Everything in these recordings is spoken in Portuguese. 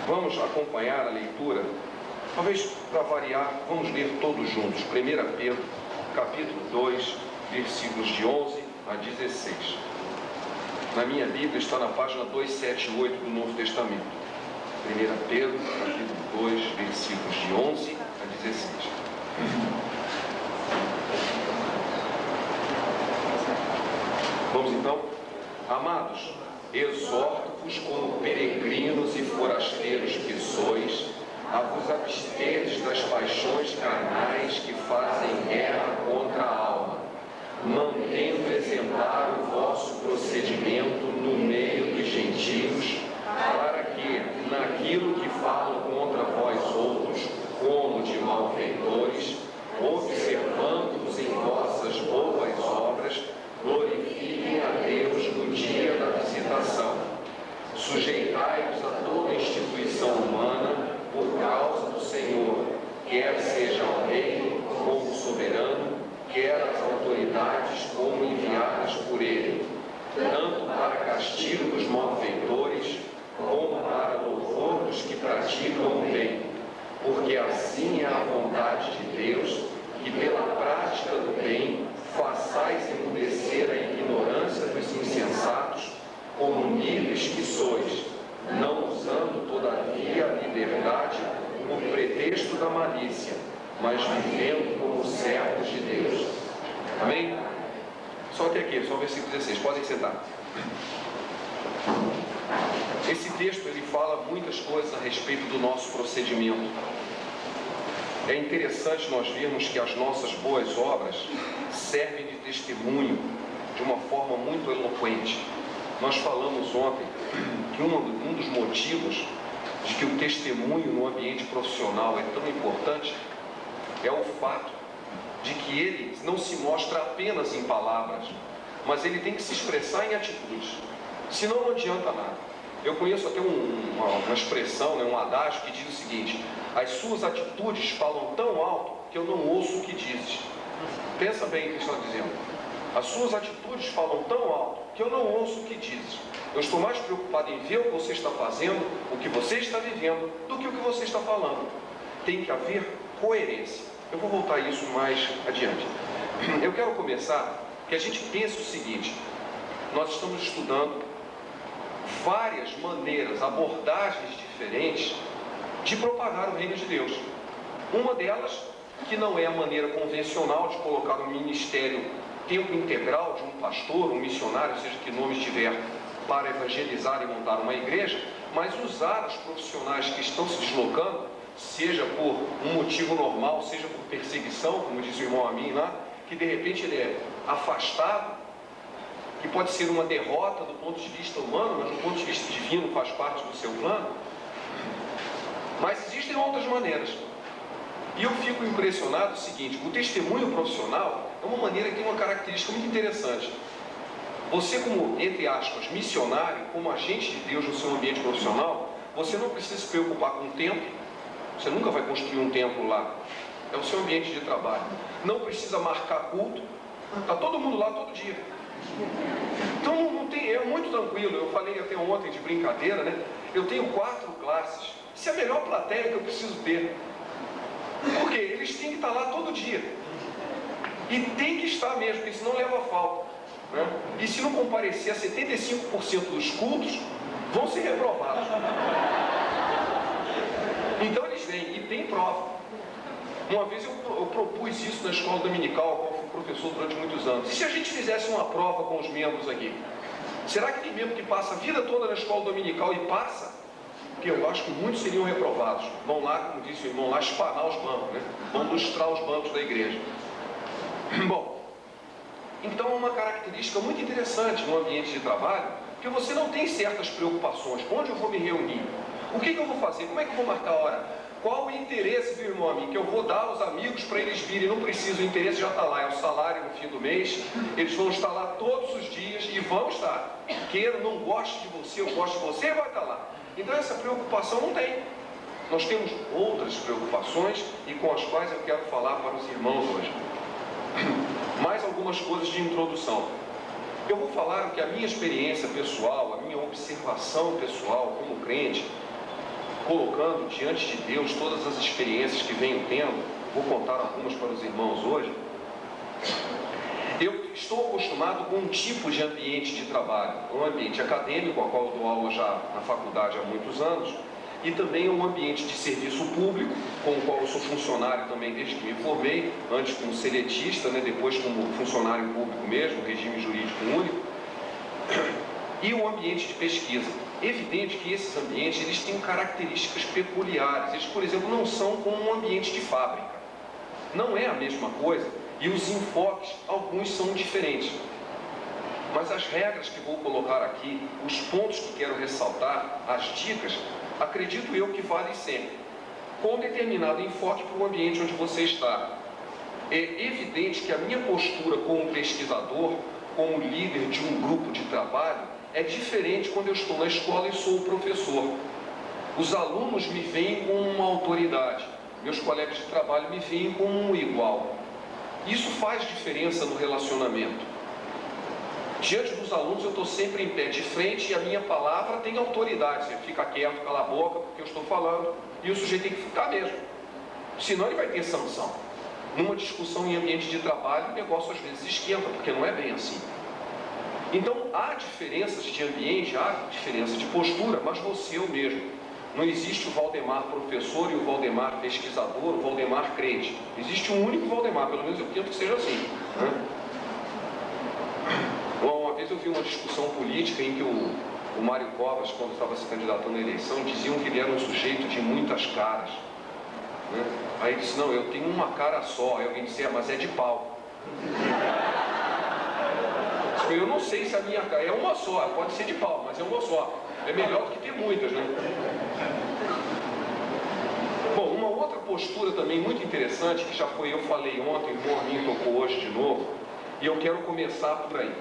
Vamos acompanhar a leitura. Talvez, para variar, vamos ler todos juntos. 1 Pedro, capítulo 2, versículos de 11 a 16. Na minha Bíblia está na página 278 do Novo Testamento. 1 Pedro, capítulo 2, versículos de 11 a 16. Vamos então? Amados, exorto-vos como peregrinos e forasteiros que sois, a vos absterdes das paixões carnais que fazem guerra contra a alma, mantendo exemplar o vosso procedimento no meio dos gentios, para que, naquilo que falam contra vós outros, como de malfeitores, observando-vos em vossas boas obras, glorifiquem a Deus no dia da visitação. Sujeitai-vos a toda instituição humana por causa do Senhor, quer seja o rei como soberano, quer as autoridades como enviadas por ele, tanto para castigo dos malfeitores, como para louvor dos que praticam o bem, porque assim é a vontade de Deus, que pela prática do bem façais emudecer a ignorância dos insensatos, como níveis que sois, não usando todavia a liberdade por pretexto da malícia, mas vivendo como servos de Deus. Amém? Só até aqui, só o versículo 16, podem sentar. Esse texto ele fala muitas coisas a respeito do nosso procedimento. É interessante nós vermos que as nossas boas obras servem de testemunho de uma forma muito eloquente. Nós falamos ontem que um dos motivos de que o testemunho no ambiente profissional é tão importante é o fato de que ele não se mostra apenas em palavras, mas ele tem que se expressar em atitudes. Senão não adianta nada. Eu conheço até uma expressão, um adágio que diz o seguinte: as suas atitudes falam tão alto que eu não ouço o que dizes. Pensa bem o que está dizendo. As suas atitudes falam tão alto que eu não ouço o que dizes. Eu estou mais preocupado em ver o que você está fazendo, o que você está vivendo, do que o que você está falando. Tem que haver coerência. Eu vou voltar a isso mais adiante. Eu quero começar que a gente pense o seguinte: nós estamos estudando várias maneiras, abordagens diferentes de propagar o reino de Deus. Uma delas, que não é a maneira convencional de colocar um ministério tempo integral de um pastor, um missionário, seja que nome estiver, para evangelizar e montar uma igreja, mas usar os profissionais que estão se deslocando, seja por um motivo normal, seja por perseguição, como diz o irmão Amin lá, que de repente ele é afastado, que pode ser uma derrota do ponto de vista humano, mas do ponto de vista divino faz parte do seu plano. Mas existem outras maneiras. E eu fico impressionado o seguinte: o testemunho profissional é uma maneira que tem uma característica muito interessante. Você, como, entre aspas, missionário, como agente de Deus no seu ambiente profissional, você não precisa se preocupar com o templo. Você nunca vai construir um templo lá. É o seu ambiente de trabalho. Não precisa marcar culto. Está todo mundo lá todo dia. Então não tem, é muito tranquilo. Eu falei até ontem de brincadeira, né? Eu tenho 4 classes. Isso é a melhor plateia que eu preciso ter. Porque eles têm que estar lá todo dia. E tem que estar mesmo, porque senão leva a falta, né? E se não comparecer a 75% dos cultos, vão ser reprovados. Então eles vêm e tem prova. Uma vez eu propus isso na escola dominical, a qual fui professor durante muitos anos. E se a gente fizesse uma prova com os membros aqui? Será que tem membro que passa a vida toda na escola dominical e passa? Porque eu acho que muitos seriam reprovados. Vão lá, como disse o irmão, lá espanar os bancos, né? Vão lustrar os bancos da igreja. Bom, então é uma característica muito interessante no ambiente de trabalho, porque você não tem certas preocupações. Onde eu vou me reunir? O que eu vou fazer? Como é que eu vou marcar a hora? Qual o interesse, viu, irmão, amigo, que eu vou dar aos amigos para eles virem? Não precisa, o interesse já está lá, é o salário no fim do mês. Eles vão estar lá todos os dias e vão estar. Queira, não goste de você, eu gosto de você, vai estar lá. Então essa preocupação não tem. Nós temos outras preocupações e com as quais eu quero falar para os irmãos hoje. Mais algumas coisas de introdução. Eu vou falar que a minha experiência pessoal, a minha observação pessoal como crente, colocando diante de Deus todas as experiências que venho tendo, vou contar algumas para os irmãos hoje. Eu estou acostumado com um tipo de ambiente de trabalho, um ambiente acadêmico, ao qual eu dou aula já na faculdade há muitos anos, e também um ambiente de serviço público, com o qual eu sou funcionário também desde que me formei, antes como seletista, depois como funcionário público mesmo, regime jurídico único, e um ambiente de pesquisa. Evidente que esses ambientes eles têm características peculiares. Eles, por exemplo, não são como um ambiente de fábrica. Não é a mesma coisa e os enfoques, alguns são diferentes. Mas as regras que vou colocar aqui, os pontos que quero ressaltar, as dicas, acredito eu que valem sempre, com determinado enfoque para o ambiente onde você está. É evidente que a minha postura como pesquisador, como líder de um grupo de trabalho, é diferente quando eu estou na escola e sou o professor. Os alunos me veem como uma autoridade, meus colegas de trabalho me veem como um igual. Isso faz diferença no relacionamento. Diante dos alunos eu estou sempre em pé de frente e a minha palavra tem autoridade. Você fica quieto, cala a boca, porque eu estou falando, e o sujeito tem que ficar mesmo. Senão ele vai ter sanção. Numa discussão em ambiente de trabalho, o negócio às vezes esquenta, porque não é bem assim. Então, há diferenças de ambiente, há diferença de postura, mas você é o mesmo. Não existe o Valdemar professor e o Valdemar pesquisador, o Valdemar crente. Existe um único Valdemar, pelo menos eu tento que seja assim. Uma vez eu vi uma discussão política em que o Mário Covas, quando estava se candidatando à eleição, diziam que ele era um sujeito de muitas caras. Aí ele disse, não, eu tenho uma cara só. Aí alguém disse, mas é de pau. Eu não sei se a minha cara é uma só, pode ser de pau, mas é uma só. É melhor do que ter muitas, Bom, uma outra postura também muito interessante, que já foi, eu falei ontem, o Morninho tocou hoje de novo, e eu quero começar por aí.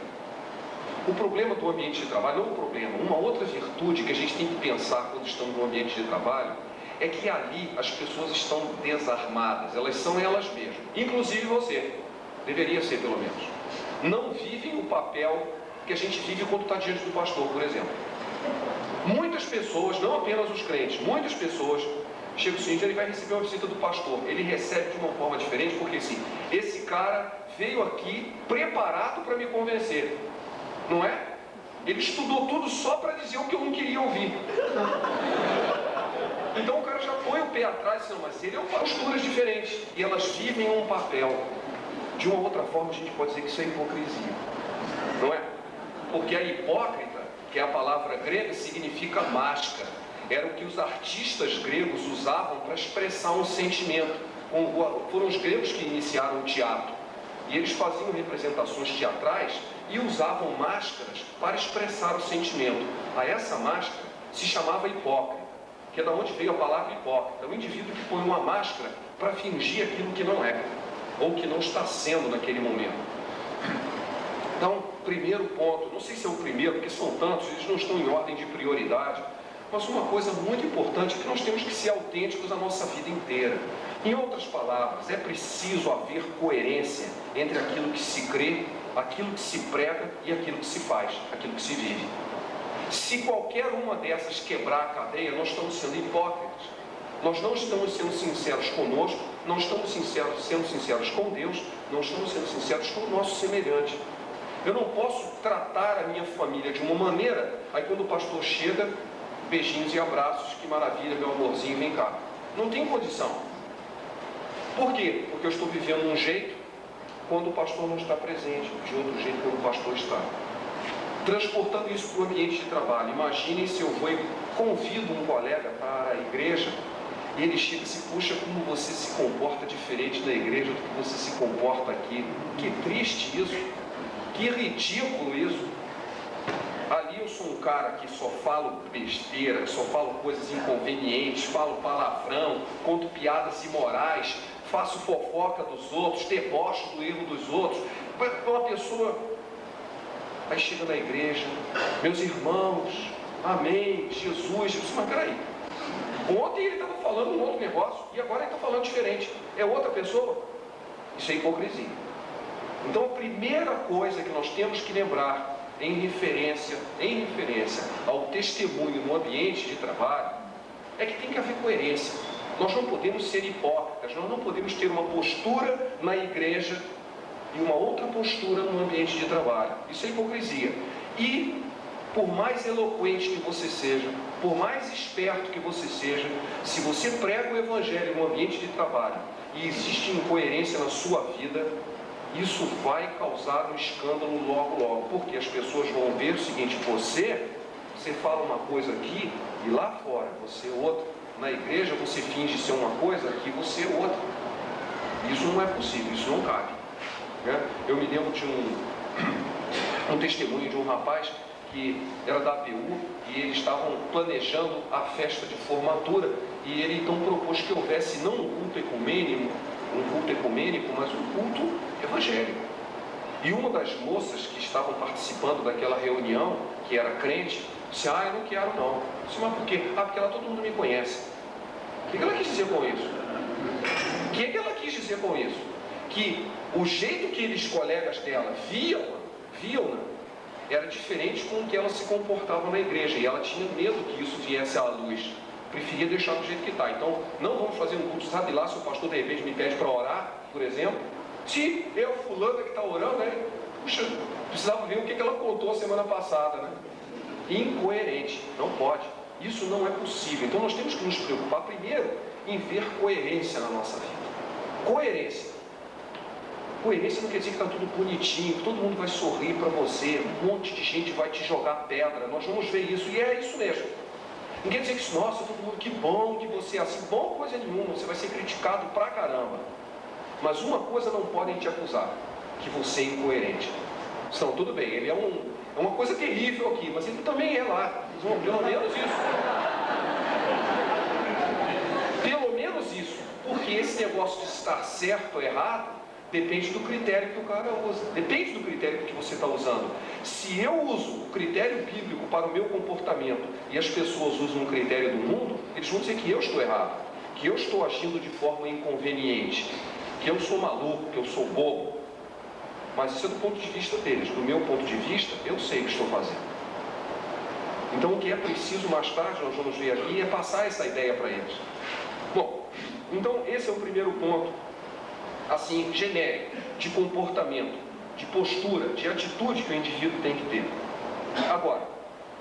O problema do ambiente de trabalho, não o problema, uma outra virtude que a gente tem que pensar quando estamos no ambiente de trabalho, é que ali as pessoas estão desarmadas, elas são elas mesmas, inclusive você, deveria ser pelo menos. Não vivem o papel que a gente vive quando está diante do pastor, por exemplo. Muitas pessoas, não apenas os crentes, muitas pessoas, chega o seguinte, ele vai receber uma visita do pastor, ele recebe de uma forma diferente, porque assim, esse cara veio aqui preparado para me convencer, não é? Ele estudou tudo só para dizer o que eu não queria ouvir. Então o cara já põe o pé atrás, não, mas ele é posturas diferentes, e elas vivem um papel. De uma outra forma, a gente pode dizer que isso é hipocrisia, não é? Porque a hipócrita, que é a palavra grega, significa máscara. Era o que os artistas gregos usavam para expressar um sentimento. Foram os gregos que iniciaram o teatro. E eles faziam representações teatrais e usavam máscaras para expressar o sentimento. A essa máscara se chamava hipócrita, que é da onde veio a palavra hipócrita. É o indivíduo que põe uma máscara para fingir aquilo que não é, ou que não está sendo naquele momento. Então, primeiro ponto, não sei se é o primeiro, porque são tantos, eles não estão em ordem de prioridade, mas uma coisa muito importante é que nós temos que ser autênticos a nossa vida inteira. Em outras palavras, é preciso haver coerência entre aquilo que se crê, aquilo que se prega e aquilo que se faz, aquilo que se vive. Se qualquer uma dessas quebrar a cadeia, nós estamos sendo hipócritas. Nós não estamos sendo sinceros conosco, não estamos sendo sinceros com Deus, não estamos sendo sinceros com o nosso semelhante. Eu não posso tratar a minha família de uma maneira, aí quando o pastor chega, beijinhos e abraços, que maravilha, meu amorzinho, vem cá. Não tem condição. Por quê? Porque eu estou vivendo um jeito quando o pastor não está presente, de outro jeito quando o pastor está. Transportando isso para o ambiente de trabalho. Imaginem se eu vou e convido um colega para a igreja e ele chega e se puxa, como você se comporta diferente na igreja do que você se comporta aqui. Que triste isso, que ridículo isso. Ali eu sou um cara que só falo besteira, que só falo coisas inconvenientes, falo palavrão, conto piadas imorais, faço fofoca dos outros, debocho do erro dos outros. Uma pessoa, aí chega na igreja, meus irmãos, amém, Jesus, eu disse, mas peraí, ontem ele estava falando um outro negócio e agora ele está falando diferente, é outra pessoa? Isso é hipocrisia. Então a primeira coisa que nós temos que lembrar, em referência ao testemunho no ambiente de trabalho, é que tem que haver coerência. Nós não podemos ser hipócritas, nós não podemos ter uma postura na igreja e uma outra postura no ambiente de trabalho. Isso é hipocrisia. E, por mais eloquente que você seja, por mais esperto que você seja, se você prega o Evangelho no ambiente de trabalho e existe incoerência na sua vida, isso vai causar um escândalo logo, porque as pessoas vão ver o seguinte: você fala uma coisa aqui e lá fora você é outra. Na igreja você finge ser uma coisa, aqui você é outra. Isso não é possível, isso não cabe. Eu me lembro de um testemunho de um rapaz que era da APU e eles estavam planejando a festa de formatura e ele então propôs que houvesse não um culto ecumênico, mas um culto evangélico. E uma das moças que estavam participando daquela reunião, que era crente, disse: eu não quero não. Eu disse: mas por quê? Porque ela, todo mundo me conhece. O que ela quis dizer com isso? O que ela quis dizer com isso? Que o jeito que eles, colegas dela, viam-na, era diferente com o que ela se comportava na igreja, e ela tinha medo que isso viesse à luz, preferia deixar do jeito que está. Então, não vamos fazer um culto, sabe lá, se o pastor de repente me pede para orar, por exemplo, se eu, fulana que está orando, puxa, precisava ver o que ela contou semana passada, né? Incoerente, não pode, isso não é possível. Então nós temos que nos preocupar primeiro em ver coerência na nossa vida. Coerência não quer dizer que está tudo bonitinho, que todo mundo vai sorrir para você, um monte de gente vai te jogar pedra. Nós vamos ver isso, e é isso mesmo. Não quer dizer que, nossa, todo mundo, que bom que você é assim. Bom coisa nenhuma, você vai ser criticado pra caramba. Mas uma coisa não podem te acusar: que você é incoerente. Então, tudo bem, ele é uma coisa terrível aqui, mas ele também é lá. Pelo menos isso. Pelo menos isso. Porque esse negócio de estar certo ou errado depende do critério que o cara usa. Depende do critério que você está usando. Se eu uso o critério bíblico para o meu comportamento e as pessoas usam um critério do mundo, eles vão dizer que eu estou errado, que eu estou agindo de forma inconveniente, que eu sou maluco, que eu sou bobo. Mas isso é do ponto de vista deles. Do meu ponto de vista, eu sei o que estou fazendo. Então, o que é preciso mais tarde, nós vamos ver aqui, é passar essa ideia para eles. Bom, então esse é o primeiro ponto, assim, genérico, de comportamento, de postura, de atitude que o indivíduo tem que ter. Agora,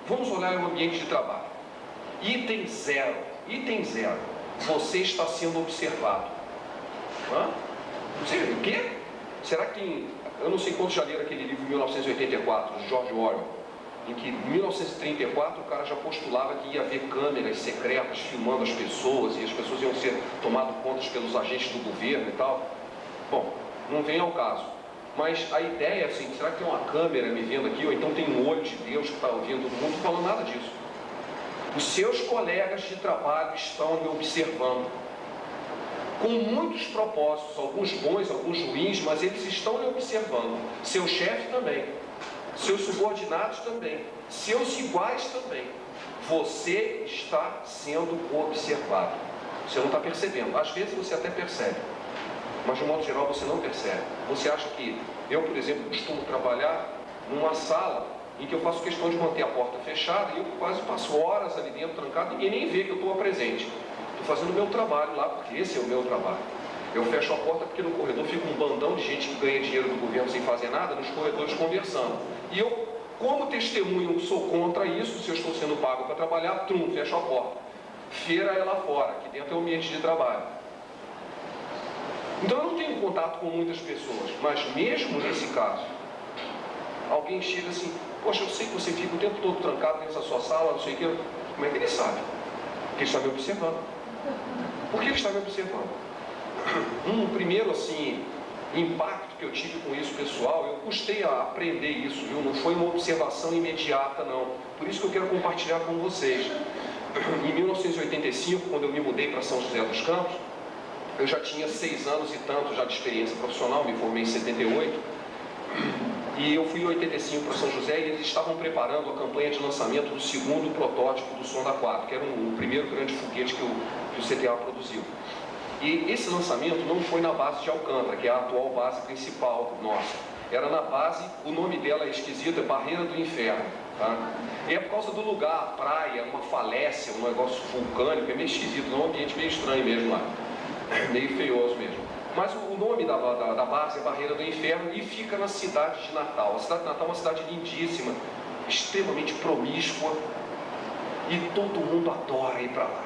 vamos olhar o ambiente de trabalho. Item 0. Você está sendo observado. Não sei o quê? Será que tem... Eu não sei quantos já leram aquele livro 1984, de George Orwell, em que em 1934 o cara já postulava que ia haver câmeras secretas filmando as pessoas, e as pessoas iam ser tomadas conta pelos agentes do governo e tal. Bom, não vem ao caso. Mas a ideia é assim: será que tem uma câmera me vendo aqui, ou então tem um olho de Deus que está ouvindo todo mundo? Não falando nada disso. Os seus colegas de trabalho estão me observando, com muitos propósitos, alguns bons, alguns ruins, mas eles estão lhe observando. Seu chefe também, seus subordinados também, seus iguais também. Você está sendo observado. Você não está percebendo. Às vezes você até percebe, mas de modo geral você não percebe. Você acha que... Eu, por exemplo, costumo trabalhar numa sala em que eu faço questão de manter a porta fechada, e eu quase passo horas ali dentro, trancado, e nem vê que eu estou presente. Estou fazendo o meu trabalho lá, porque esse é o meu trabalho. Eu fecho a porta porque no corredor fica um bandão de gente que ganha dinheiro do governo sem fazer nada, nos corredores conversando. E eu, como testemunho, sou contra isso. Se eu estou sendo pago para trabalhar, fecho a porta. Feira é lá fora, aqui dentro é o ambiente de trabalho. Então eu não tenho contato com muitas pessoas, mas mesmo nesse caso, alguém chega assim: poxa, eu sei que você fica o tempo todo trancado nessa sua sala, não sei o que. Como é que ele sabe? Porque ele está me observando. Por que ele está me observando? Um primeiro, assim, impacto que eu tive com isso, pessoal, eu custei a aprender isso, viu? Não foi uma observação imediata, não. Por isso que eu quero compartilhar com vocês. Em 1985, quando eu me mudei para São José dos Campos, eu já tinha 6 anos e tanto já de experiência profissional, me formei em 78, e eu fui em 85 para São José, e eles estavam preparando a campanha de lançamento do segundo protótipo do Sonda 4, que era o primeiro grande foguete que o CTA produziu. E esse lançamento não foi na base de Alcântara, que é a atual base principal nossa. Era na base, o nome dela é esquisito, é Barreira do Inferno. Tá? E é por causa do lugar, praia, uma falésia, um negócio vulcânico, é meio esquisito, não é um ambiente meio estranho mesmo lá, meio feioso mesmo. Mas o nome da base é Barreira do Inferno e fica na cidade de Natal. A cidade de Natal é uma cidade lindíssima, extremamente promíscua e todo mundo adora ir para lá.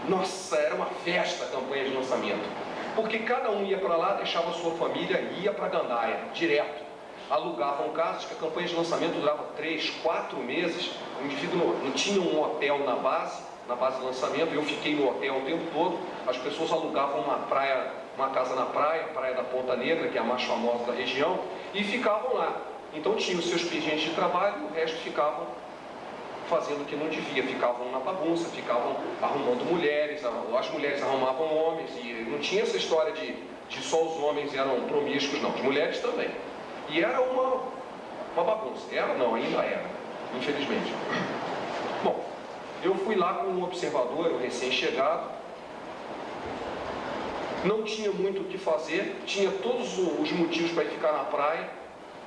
Nossa, era uma festa a campanha de lançamento, porque cada um ia para lá, deixava a sua família e ia para Gandaia, direto. Alugavam casas, que a campanha de lançamento durava 3, 4 meses, o indivíduo não tinha um hotel na base de lançamento, eu fiquei no hotel o tempo todo, as pessoas alugavam uma casa na praia, a Praia da Ponta Negra, que é a mais famosa da região, e ficavam lá. Então tinham os seus expedientes de trabalho e o resto ficavam fazendo o que não devia, ficavam na bagunça, ficavam arrumando mulheres, as mulheres arrumavam homens, e não tinha essa história de só os homens eram promíscuos, não, as mulheres também. E era uma bagunça, ainda era, infelizmente. Bom, eu fui lá com um observador, um recém-chegado, não tinha muito o que fazer, tinha todos os motivos para ir ficar na praia,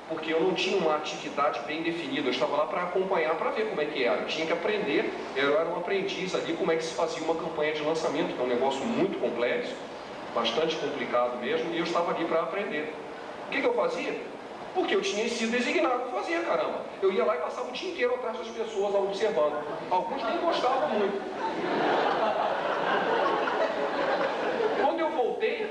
porque eu não tinha uma atividade bem definida, eu estava lá para acompanhar, para ver como é que era, eu tinha que aprender, eu era um aprendiz ali, como é que se fazia uma campanha de lançamento, que é um negócio muito complexo, bastante complicado mesmo, e eu estava ali para aprender. O que eu fazia? Porque eu tinha sido designado para fazer, caramba. Eu ia lá e passava o dia inteiro atrás das pessoas, observando. Alguns nem gostavam muito. Quando eu voltei,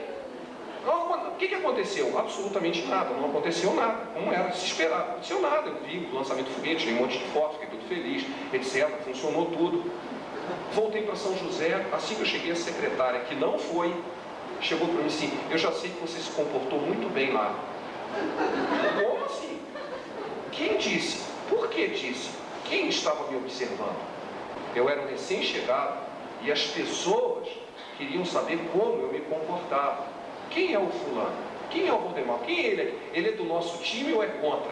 o que aconteceu? Absolutamente nada, não aconteceu nada. Como era de se esperar, não aconteceu nada. Eu vi o lançamento do foguete, tirei um monte de fotos, fiquei todo feliz, etc. Funcionou tudo. Voltei para São José, assim que eu cheguei, a secretária, que não foi, chegou para mim assim: eu já sei que você se comportou muito bem lá. Como assim? Quem disse? Por que disse? Quem estava me observando? Eu era um recém-chegado e as pessoas queriam saber como eu me comportava. Quem é o fulano? Quem é o Valdemar? Quem é ele? Ele é do nosso time ou é contra?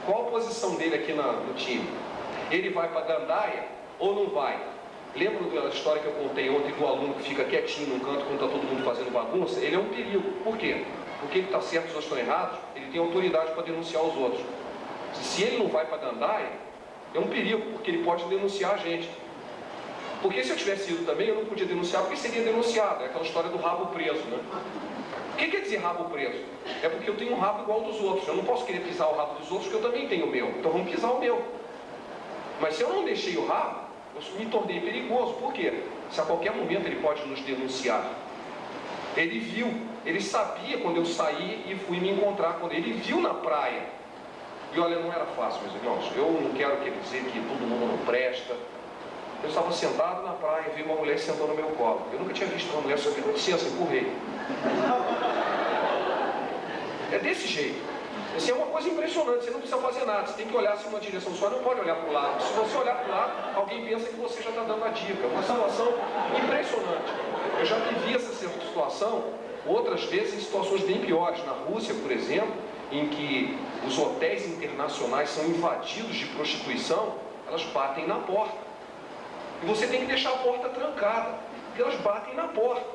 Qual a posição dele aqui no time? Ele vai para Gandaia ou não vai? Lembra da história que eu contei ontem do aluno que fica quietinho num canto quando está todo mundo fazendo bagunça? Ele é um perigo. Por quê? Porque ele está certo, os outros estão errados, ele tem autoridade para denunciar os outros. Se ele não vai para Gandaia, é um perigo, porque ele pode denunciar a gente. Porque se eu tivesse ido também, eu não podia denunciar, porque seria denunciado. É aquela história do rabo preso, né? O que quer dizer rabo preso? É porque eu tenho um rabo igual ao dos outros. Eu não posso querer pisar o rabo dos outros, porque eu também tenho o meu. Então vamos pisar o meu. Mas se eu não deixei o rabo, eu me tornei perigoso. Por quê? Se a qualquer momento ele pode nos denunciar. Ele viu, ele sabia quando eu saí e fui me encontrar com ele. Ele viu na praia. E olha, não era fácil, meus irmãos. Eu não quero dizer que todo mundo não presta. Eu estava sentado na praia e vi uma mulher sentando no meu colo. Eu nunca tinha visto uma mulher, só que com licença, empurrei. É desse jeito. Assim, é uma coisa impressionante, você não precisa fazer nada, você tem que olhar assim uma direção só, não pode olhar para o lado. Se você olhar para o lado, alguém pensa que você já está dando a dica. É uma situação impressionante. Eu já vivi essa situação outras vezes em situações bem piores. Na Rússia, por exemplo, em que os hotéis internacionais são invadidos de prostituição, elas batem na porta. E você tem que deixar a porta trancada, porque elas batem na porta,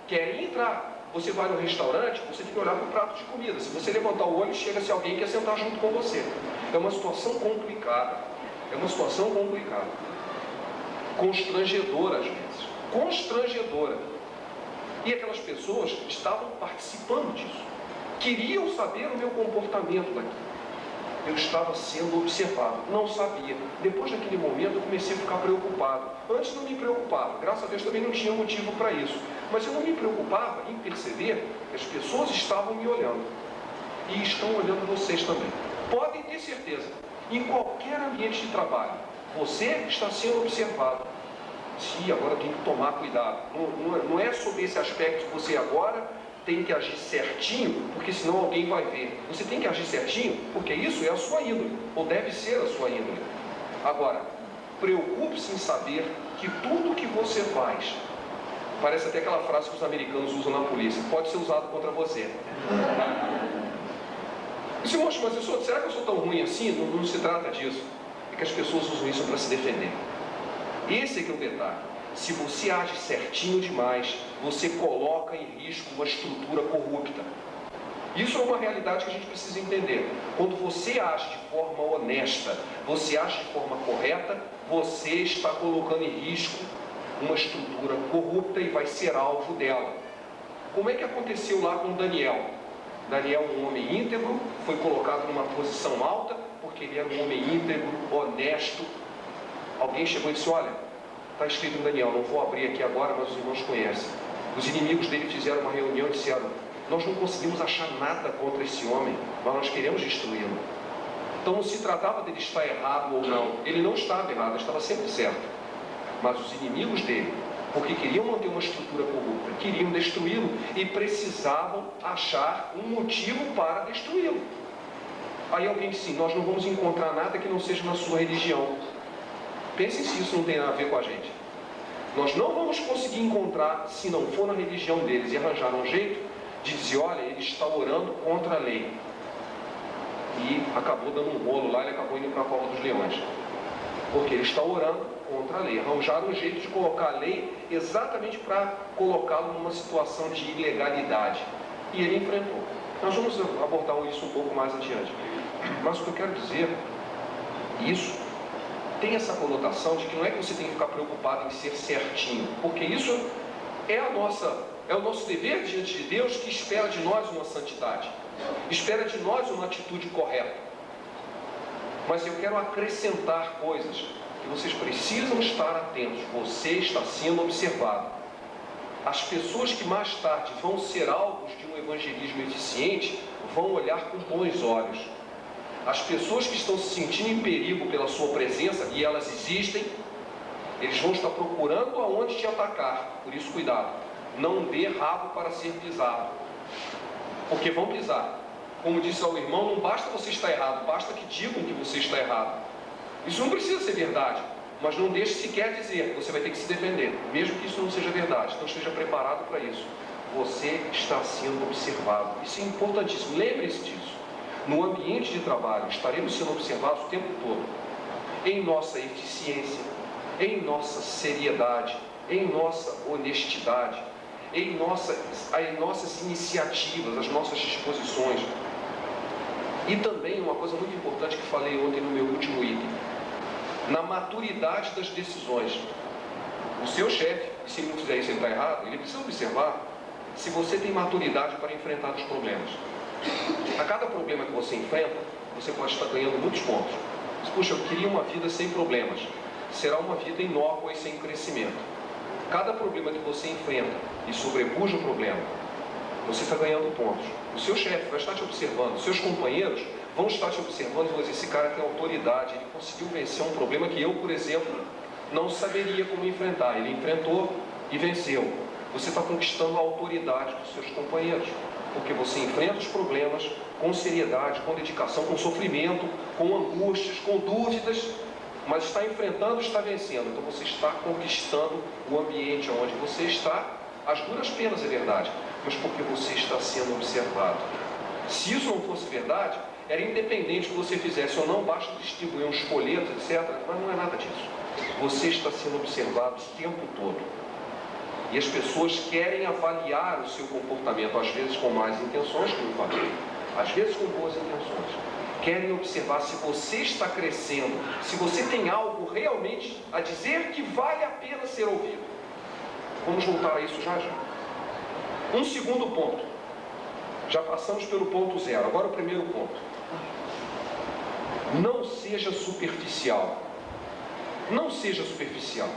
querem entrar. Você vai no restaurante, você tem que olhar para o prato de comida. Se você levantar o olho, chega-se alguém que quer sentar junto com você. É uma situação complicada. É uma situação complicada. Constrangedora às vezes. Constrangedora. E aquelas pessoas estavam participando disso. Queriam saber o meu comportamento daqui. Eu estava sendo observado, não sabia. Depois daquele momento eu comecei a ficar preocupado. Antes não me preocupava, graças a Deus também não tinha motivo para isso. Mas eu não me preocupava em perceber que as pessoas estavam me olhando. E estão olhando vocês também. Podem ter certeza, em qualquer ambiente de trabalho, você está sendo observado. Sim, agora tem que tomar cuidado. Não é sobre esse aspecto que você agora tem que agir certinho, porque senão alguém vai ver. Você tem que agir certinho, porque isso é a sua índole, ou deve ser a sua índole. Agora, preocupe-se em saber que tudo que você faz, parece até aquela frase que os americanos usam na polícia, pode ser usado contra você. Disse, moço, mas será que eu sou tão ruim assim? Não se trata disso. É que as pessoas usam isso para se defender. Esse é que é o detalhe. Se você age certinho demais, você coloca em risco uma estrutura corrupta. Isso é uma realidade que a gente precisa entender. Quando você age de forma honesta, você age de forma correta, você está colocando em risco uma estrutura corrupta e vai ser alvo dela. Como é que aconteceu lá com Daniel? Daniel, um homem íntegro, foi colocado numa posição alta, porque ele era um homem íntegro, honesto. Alguém chegou e disse, olha, está escrito em Daniel, não vou abrir aqui agora, mas os irmãos conhecem. Os inimigos dele fizeram uma reunião e disseram, nós não conseguimos achar nada contra esse homem, mas nós queremos destruí-lo. Então não se tratava dele estar errado ou não. Ele não estava errado, ele estava sempre certo. Mas os inimigos dele, porque queriam manter uma estrutura corrupta, queriam destruí-lo e precisavam achar um motivo para destruí-lo. Aí alguém disse, nós não vamos encontrar nada que não seja na sua religião. Pensem se isso não tem nada a ver com a gente. Nós não vamos conseguir encontrar se não for na religião deles. E arranjaram um jeito de dizer, olha, ele está orando contra a lei. E acabou dando um rolo lá, ele acabou indo para a cova dos leões. Porque ele está orando contra a lei. Arranjaram um jeito de colocar a lei exatamente para colocá-lo numa situação de ilegalidade. E ele enfrentou. Nós vamos abordar isso um pouco mais adiante. Mas o que eu quero dizer, isso tem essa conotação de que não é que você tem que ficar preocupado em ser certinho, porque isso é o nosso dever diante de Deus, que espera de nós uma santidade, espera de nós uma atitude correta. Mas eu quero acrescentar coisas que vocês precisam estar atentos. Você está sendo observado. As pessoas que mais tarde vão ser alvos de um evangelismo eficiente vão olhar com bons olhos. As pessoas que estão se sentindo em perigo pela sua presença, e elas existem, eles vão estar procurando aonde te atacar. Por isso, cuidado. Não dê rabo para ser pisado. Porque vão pisar. Como disse ao irmão, não basta você estar errado, basta que digam que você está errado. Isso não precisa ser verdade, mas não deixe sequer dizer, você vai ter que se defender, mesmo que isso não seja verdade. Então esteja preparado para isso. Você está sendo observado. Isso é importantíssimo. Lembre-se disso. No ambiente de trabalho, estaremos sendo observados o tempo todo, em nossa eficiência, em nossa seriedade, em nossa honestidade, em nossas iniciativas, as nossas disposições. E também uma coisa muito importante que falei ontem no meu último item, na maturidade das decisões. O seu chefe, se ele não fizer isso, ele está errado, ele precisa observar se você tem maturidade para enfrentar os problemas. A cada problema que você enfrenta, você pode estar ganhando muitos pontos. Mas, puxa, eu queria uma vida sem problemas. Será uma vida inócua e sem crescimento. Cada problema que você enfrenta e sobrepuja o problema, você está ganhando pontos. O seu chefe vai estar te observando, seus companheiros vão estar te observando e vão dizer, esse cara tem autoridade, ele conseguiu vencer um problema que eu, por exemplo, não saberia como enfrentar. Ele enfrentou e venceu. Você está conquistando a autoridade dos seus companheiros, porque você enfrenta os problemas com seriedade, com dedicação, com sofrimento, com angústias, com dúvidas, mas está enfrentando e está vencendo. Então você está conquistando o ambiente onde você está, às duras penas, é verdade, mas porque você está sendo observado. Se isso não fosse verdade, era independente que você fizesse ou não, basta distribuir uns folhetos, etc., mas não é nada disso. Você está sendo observado o tempo todo. E as pessoas querem avaliar o seu comportamento, às vezes com más intenções, como eu falei, às vezes com boas intenções. Querem observar se você está crescendo, se você tem algo realmente a dizer que vale a pena ser ouvido. Vamos voltar a isso já já. Um segundo ponto. Já passamos pelo ponto 0, agora o primeiro ponto. Não seja superficial. Não seja superficial.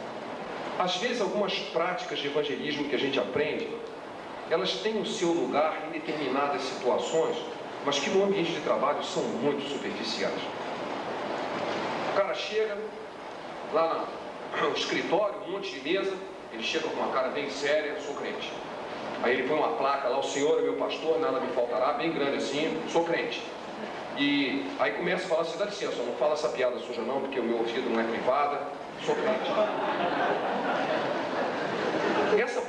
Às vezes algumas práticas de evangelismo que a gente aprende, elas têm o seu lugar em determinadas situações, mas que no ambiente de trabalho são muito superficiais. O cara chega lá no escritório, um monte de mesa, ele chega com uma cara bem séria, sou crente. Aí ele põe uma placa lá, o Senhor é meu pastor, nada me faltará, bem grande assim, sou crente. E aí começa a falar assim, dá licença, não fala essa piada suja não, porque o meu ouvido não é privada, sou crente. Essa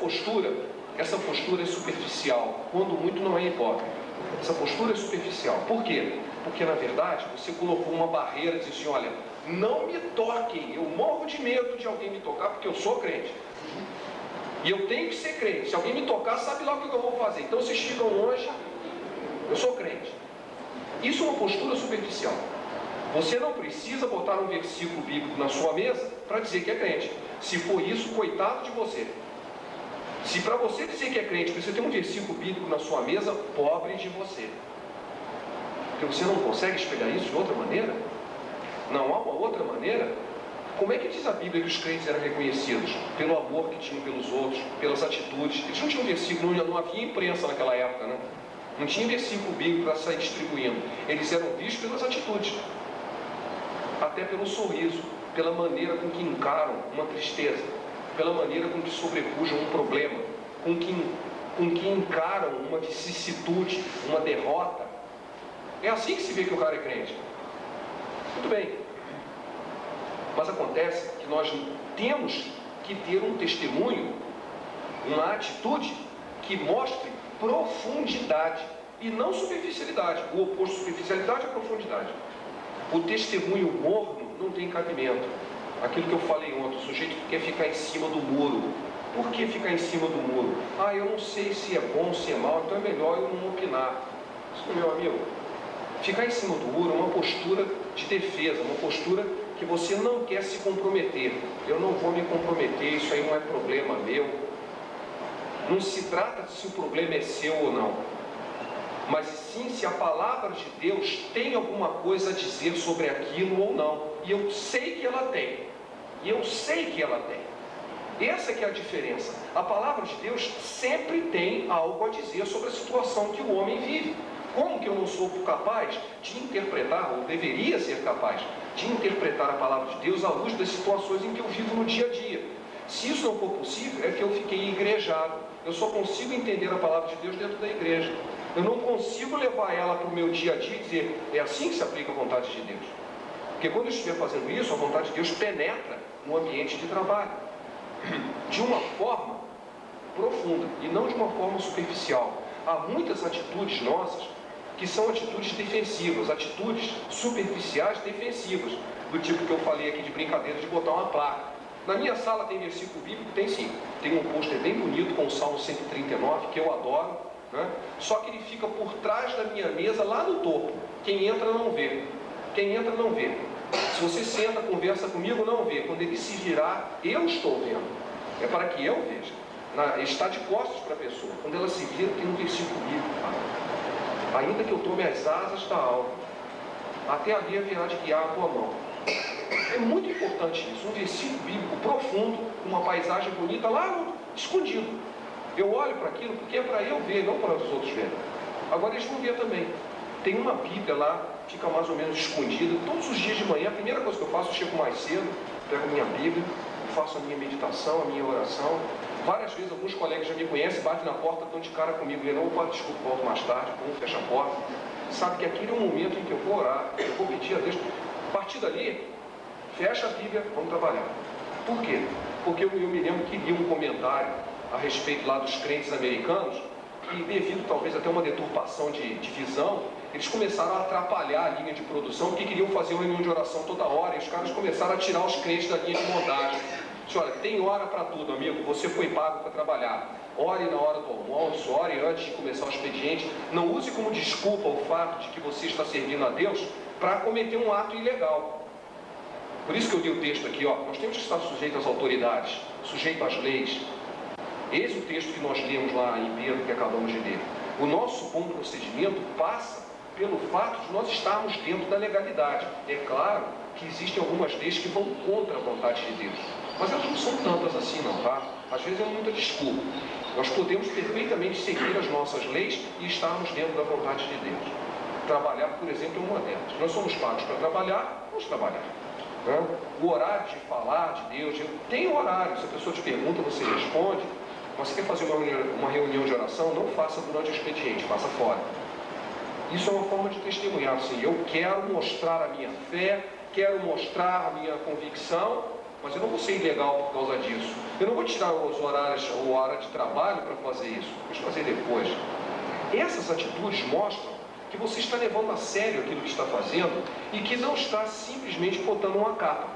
postura é superficial, quando muito não é hipócrita. Essa postura é superficial. Por quê? Porque na verdade você colocou uma barreira e disse assim, olha, não me toquem, eu morro de medo de alguém me tocar porque eu sou crente. E eu tenho que ser crente. Se alguém me tocar, sabe lá o que eu vou fazer. Então vocês ficam longe eu sou crente. Isso é uma postura superficial. Você não precisa botar um versículo bíblico na sua mesa para dizer que é crente. Se for isso, coitado de você. Se para você dizer que é crente, você tem um versículo bíblico na sua mesa, pobre de você. Porque você não consegue espelhar isso de outra maneira? Não há uma outra maneira? Como é que diz a Bíblia que os crentes eram reconhecidos? Pelo amor que tinham pelos outros, pelas atitudes. Eles não tinham versículo, não havia imprensa naquela época, né? Não tinha versículo bíblico para sair distribuindo. Eles eram vistos pelas atitudes. Até pelo sorriso, pela maneira com que encaram uma tristeza, pela maneira com que sobrepujam um problema, com que encaram uma vicissitude, uma derrota. É assim que se vê que o cara é crente. Muito bem. Mas acontece que nós temos que ter um testemunho, uma atitude que mostre profundidade e não superficialidade. O oposto de superficialidade é profundidade. O testemunho morno não tem cabimento. Aquilo que eu falei ontem, o sujeito que quer ficar em cima do muro. Por que ficar em cima do muro? Eu não sei se é bom, se é mal, então é melhor eu não opinar. Isso, meu amigo, ficar em cima do muro é uma postura de defesa, uma postura que você não quer se comprometer. Eu não vou me comprometer, isso aí não é problema meu. Não se trata de se o problema é seu ou não, mas sim se a palavra de Deus tem alguma coisa a dizer sobre aquilo ou não. E eu sei que ela tem. E eu sei que ela tem. Essa que é a diferença. A palavra de Deus sempre tem algo a dizer sobre a situação que o homem vive. Como que eu não sou capaz de interpretar, ou deveria ser capaz de interpretar a palavra de Deus à luz das situações em que eu vivo no dia a dia? Se isso não for possível, é que eu fiquei igrejado. Eu só consigo entender a palavra de Deus dentro da igreja. Eu não consigo levar ela para o meu dia a dia e dizer, é assim que se aplica a vontade de Deus. Porque quando eu estiver fazendo isso, a vontade de Deus penetra no ambiente de trabalho. De uma forma profunda e não de uma forma superficial. Há muitas atitudes nossas que são atitudes defensivas, atitudes superficiais defensivas, do tipo que eu falei aqui de brincadeira de botar uma placa. Na minha sala tem versículo bíblico? Tem sim. Tem um pôster bem bonito com o Salmo 139, que eu adoro, né? Só que ele fica por trás da minha mesa, lá no topo. Quem entra não vê. Quem entra não vê. Se você senta, conversa comigo, não vê. Quando ele se virar, eu estou vendo. É para que eu veja. Ele está de costas para a pessoa. Quando ela se vira, tem um versículo bíblico. Ainda que eu tome as asas da alva, até ali haverá de guiar a tua mão. É muito importante isso. Um versículo bíblico profundo, uma paisagem bonita lá escondido. Eu olho para aquilo porque é para eu ver, não para os outros verem. Agora eles vão ver também. Tem uma Bíblia lá, fica mais ou menos escondida. Todos os dias de manhã, a primeira coisa que eu faço, eu chego mais cedo, pego a minha Bíblia, faço a minha meditação, a minha oração. Várias vezes, alguns colegas já me conhecem, batem na porta, estão de cara comigo, e não, opa, desculpa, volto mais tarde, fecha a porta. Sabe que aquele é o momento em que eu vou orar, eu vou pedir a Deus. A partir dali, fecha a Bíblia, vamos trabalhar. Por quê? Porque eu me lembro que li um comentário a respeito lá dos crentes americanos, e devido talvez até uma deturpação de visão, eles começaram a atrapalhar a linha de produção, porque queriam fazer uma reunião de oração toda hora, e os caras começaram a tirar os crentes da linha de montagem. Olha, tem hora para tudo, amigo, você foi pago para trabalhar. Ore na hora do almoço, ore antes de começar o expediente. Não use como desculpa o fato de que você está servindo a Deus para cometer um ato ilegal. Por isso que eu li o texto aqui, ó. Nós temos que estar sujeitos às autoridades, sujeitos às leis. Esse é o texto que nós lemos lá em Pedro, que acabamos de ler. O nosso bom procedimento passa pelo fato de nós estarmos dentro da legalidade. É claro que existem algumas leis que vão contra a vontade de Deus, mas elas não são tantas assim não, tá? Às vezes é muita desculpa. Nós podemos perfeitamente seguir as nossas leis e estarmos dentro da vontade de Deus. Trabalhar, por exemplo, é uma delas. Nós somos pagos para trabalhar, vamos trabalhar. Né? O horário de falar de Deus, tem horário. Se a pessoa te pergunta, você responde. Mas você quer fazer uma reunião de oração, não faça durante o expediente, faça fora. Isso é uma forma de testemunhar, assim, eu quero mostrar a minha fé, quero mostrar a minha convicção, mas eu não vou ser ilegal por causa disso. Eu não vou tirar os horários ou a hora de trabalho para fazer isso, deixa eu fazer depois. Essas atitudes mostram que você está levando a sério aquilo que está fazendo e que não está simplesmente botando uma capa.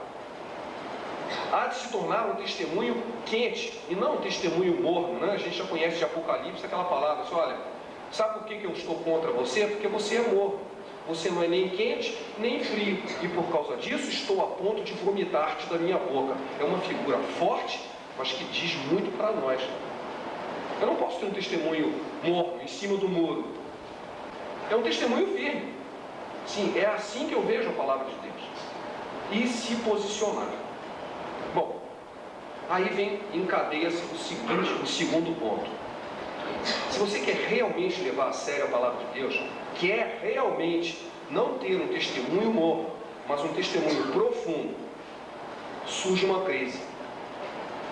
Há de se tornar um testemunho quente e não um testemunho morno, né? A gente já conhece de Apocalipse aquela palavra, assim, olha, Sabe por que eu estou contra você? Porque você é morno. Você não é nem quente, nem frio. E por causa disso estou a ponto de vomitar-te da minha boca. É uma figura forte, mas que diz muito para nós. Eu não posso ter um testemunho morno, em cima do muro. É um testemunho firme. Sim, é assim que eu vejo a palavra de Deus. E se posicionar. Bom, aí encadeia-se o segundo ponto. Se você quer realmente levar a sério a palavra de Deus, quer realmente não ter um testemunho morno, mas um testemunho profundo, surge uma crise.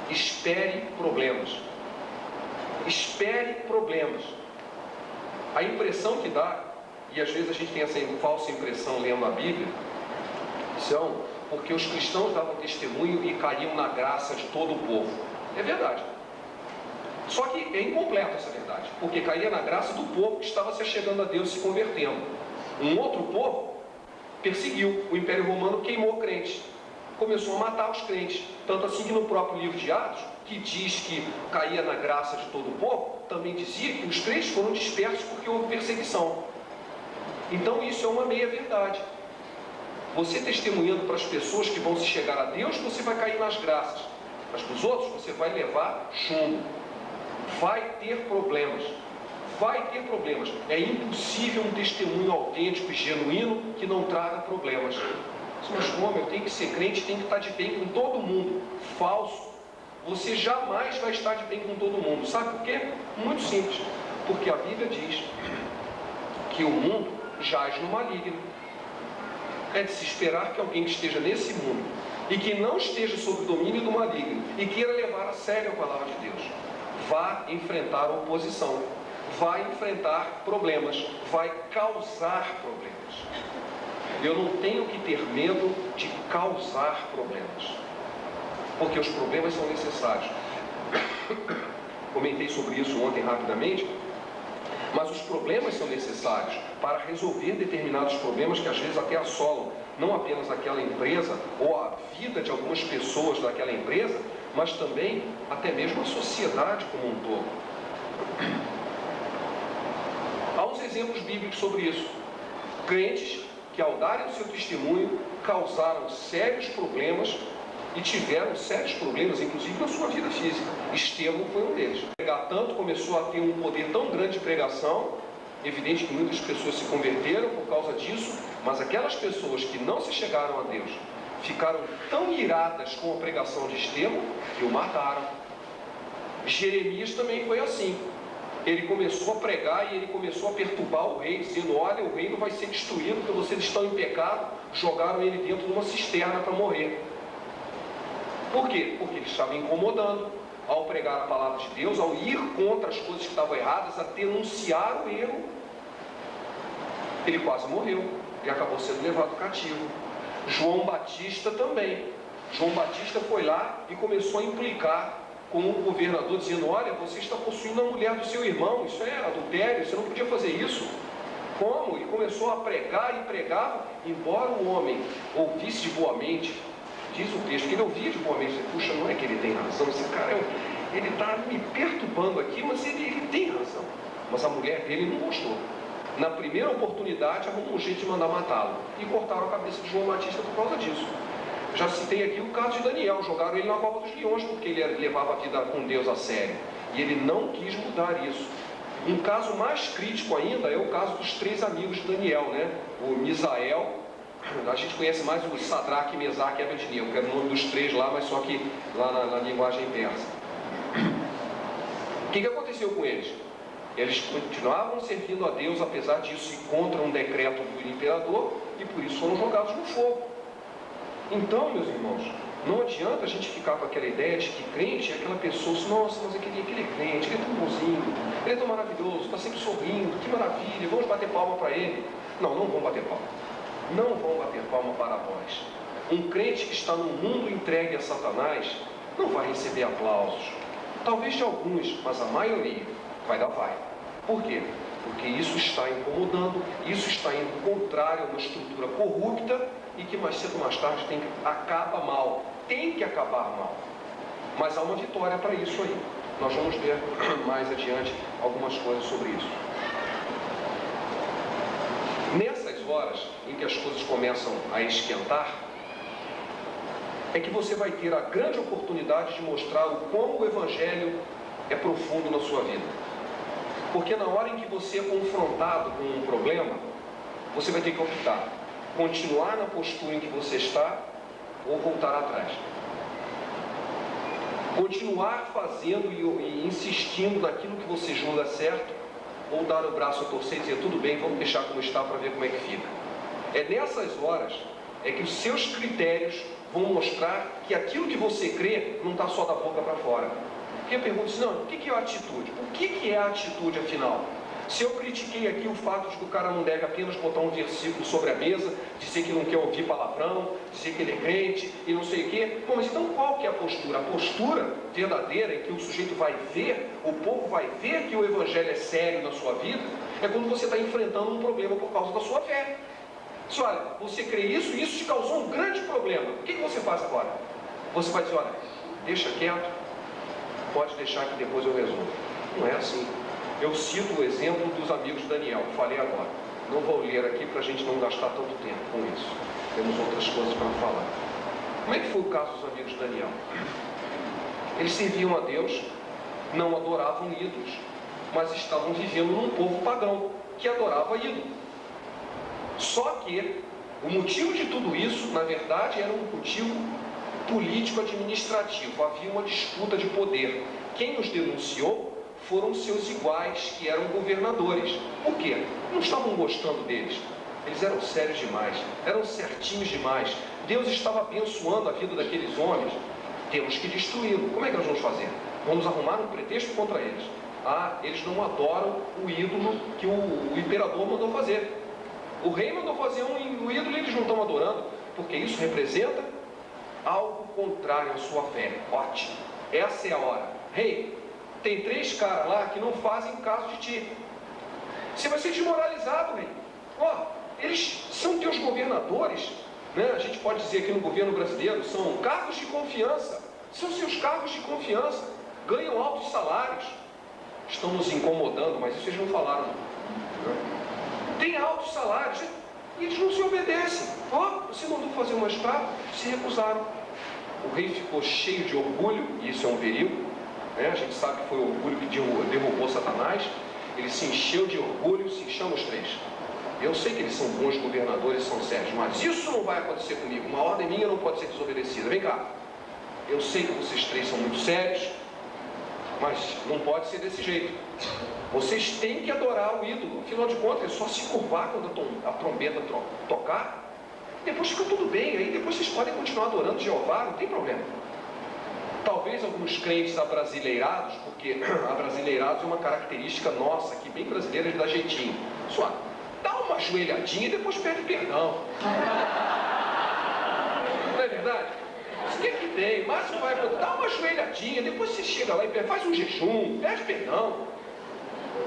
Espere problemas. Espere problemas. A impressão que dá, e às vezes a gente tem essa falsa impressão lendo a Bíblia, são porque os cristãos davam testemunho e caíam na graça de todo o povo. É verdade. Só que é incompleta essa verdade, porque caía na graça do povo que estava se achegando a Deus e se convertendo. Um outro povo perseguiu, o Império Romano queimou crentes, começou a matar os crentes, tanto assim que no próprio livro de Atos, que diz que caía na graça de todo o povo, também dizia que os crentes foram dispersos porque houve perseguição. Então isso é uma meia-verdade. Você testemunhando para as pessoas que vão se chegar a Deus, você vai cair nas graças, mas para os outros você vai levar chumbo. Vai ter problemas. Vai ter problemas. É impossível um testemunho autêntico e genuíno que não traga problemas. Mas como eu tenho que ser crente, tenho que estar de bem com todo mundo. Falso. Você jamais vai estar de bem com todo mundo. Sabe por quê? Muito simples. Porque a Bíblia diz que o mundo jaz no maligno. É de se esperar que alguém que esteja nesse mundo e que não esteja sob o domínio do maligno e queira levar a sério a palavra de Deus, vá enfrentar oposição, vai enfrentar problemas, vai causar problemas. Eu não tenho que ter medo de causar problemas, porque os problemas são necessários. Comentei sobre isso ontem rapidamente, mas os problemas são necessários para resolver determinados problemas que às vezes até assolam não apenas aquela empresa ou a vida de algumas pessoas daquela empresa, mas também até mesmo a sociedade como um todo. Há uns exemplos bíblicos sobre isso. Crentes que, ao darem o seu testemunho, causaram sérios problemas e tiveram sérios problemas, inclusive na sua vida física. Estevão foi um deles. Pregar tanto, começou a ter um poder tão grande de pregação, evidente que muitas pessoas se converteram por causa disso, mas aquelas pessoas que não se chegaram a Deus ficaram tão iradas com a pregação de Estevão que o mataram. Jeremias também foi assim. Ele começou a pregar e ele começou a perturbar o rei, dizendo: olha, o reino vai ser destruído porque vocês estão em pecado. Jogaram ele dentro de uma cisterna para morrer. Por quê? Porque ele estava incomodando ao pregar a palavra de Deus, ao ir contra as coisas que estavam erradas, a denunciar o erro. Ele quase morreu e acabou sendo levado cativo. João Batista também. João Batista foi lá e começou a implicar com o governador, dizendo: olha, você está possuindo a mulher do seu irmão, isso é adultério, você não podia fazer isso. Como? Ele começou a pregar e pregava, embora o homem ouvisse de boa mente. Diz o texto que ele ouvia de boa mente. Puxa, não é que ele tem razão, esse cara ele está me perturbando aqui, mas ele tem razão. Mas a mulher dele não gostou. Na primeira oportunidade, arrumou um jeito de mandar matá-lo. E cortaram a cabeça de João Batista por causa disso. Já citei aqui o caso de Daniel. Jogaram ele na cova dos leões porque ele levava a vida com Deus a sério. E ele não quis mudar isso. Um caso mais crítico ainda é o caso dos 3 amigos de Daniel, né? O Misael, a gente conhece mais o Sadraque, Mesaque e Abednego, que era o nome dos 3 lá, mas só que lá na linguagem persa. O que aconteceu com eles? Eles continuavam servindo a Deus, apesar disso, ir contra um decreto do imperador, e por isso foram jogados no fogo. Então, meus irmãos, não adianta a gente ficar com aquela ideia de que crente é aquela pessoa, assim, nossa, mas aquele crente, ele é tão bonzinho, ele é tão maravilhoso, está sempre sorrindo, que maravilha, vamos bater palma para ele. Não, não vão bater palma. Não vão bater palma para vós. Um crente que está num mundo entregue a Satanás não vai receber aplausos. Talvez de alguns, mas a maioria vai dar vai. Por quê? Porque isso está incomodando, isso está indo contrário a uma estrutura corrupta e que mais cedo ou mais tarde acaba mal. Tem que acabar mal. Mas há uma vitória para isso aí. Nós vamos ver mais adiante algumas coisas sobre isso. horas em que as coisas começam a esquentar, é que você vai ter a grande oportunidade de mostrar o quão o Evangelho é profundo na sua vida. Porque na hora em que você é confrontado com um problema, você vai ter que optar: continuar na postura em que você está ou voltar atrás. Continuar fazendo e insistindo naquilo que você julga certo, ou dar o braço a torcer e dizer: tudo bem, vamos deixar como está para ver como é que fica. É nessas horas é que os seus critérios vão mostrar que aquilo que você crê não está só da boca para fora. Porque eu pergunto assim: não, o que é a atitude? O que é a atitude afinal? Se eu critiquei aqui o fato de que o cara não deve apenas botar um versículo sobre a mesa, dizer que não quer ouvir palavrão, dizer que ele é crente e não sei o quê, bom, mas então qual que é a postura? A postura verdadeira em que o sujeito vai ver, o povo vai ver que o Evangelho é sério na sua vida, é quando você está enfrentando um problema por causa da sua fé. Se olha, você crê isso e isso te causou um grande problema, o que você faz agora? Você vai dizer: olha, deixa quieto, pode deixar que depois eu resolvo. Não é assim. Eu cito o exemplo dos amigos de Daniel, que falei agora. Não vou ler aqui para a gente não gastar tanto tempo com isso. Temos outras coisas para falar. Como é que foi o caso dos amigos de Daniel? Eles serviam a Deus, não adoravam ídolos, mas estavam vivendo num povo pagão, que adorava ídolos. Só que o motivo de tudo isso, na verdade, era um motivo político-administrativo. Havia uma disputa de poder. Quem os denunciou foram seus iguais, que eram governadores. Por quê? Não estavam gostando deles. Eles eram sérios demais, eram certinhos demais. Deus estava abençoando a vida daqueles homens. Temos que destruí-lo. Como é que nós vamos fazer? Vamos arrumar um pretexto contra eles. Ah, eles não adoram o ídolo que o imperador mandou fazer. O rei mandou fazer um ídolo e eles não estão adorando, porque isso representa algo contrário à sua fé. Ótimo. Essa é a hora. Rei, tem 3 caras lá que não fazem caso de ti. Você vai ser desmoralizado, rei. Eles são teus governadores, né? A gente pode dizer aqui no governo brasileiro, são cargos de confiança. São seus cargos de confiança. Ganham altos salários. Estão nos incomodando, mas isso eles não falaram. Tem altos salários e eles não se obedecem. Você mandou fazer uma espada, se recusaram. O rei ficou cheio de orgulho, e isso é um perigo. A gente sabe que foi o orgulho que derrubou Satanás. Ele se encheu de orgulho, se encheu os 3. Eu sei que eles são bons governadores, são sérios, mas isso não vai acontecer comigo. Uma ordem minha não pode ser desobedecida. Vem cá, eu sei que vocês 3 são muito sérios, mas não pode ser desse jeito. Vocês têm que adorar o ídolo. Afinal de contas, é só se curvar quando a trombeta tocar. Depois fica tudo bem, aí depois vocês podem continuar adorando Jeová, não tem problema. Talvez alguns crentes abrasileirados, porque abrasileirados é uma característica nossa, aqui bem brasileira, de dar jeitinho. Só dá uma ajoelhadinha e depois pede perdão. Não é verdade? O que é que tem? Mas vai dar uma ajoelhadinha, depois você chega lá e faz um jejum, pede perdão.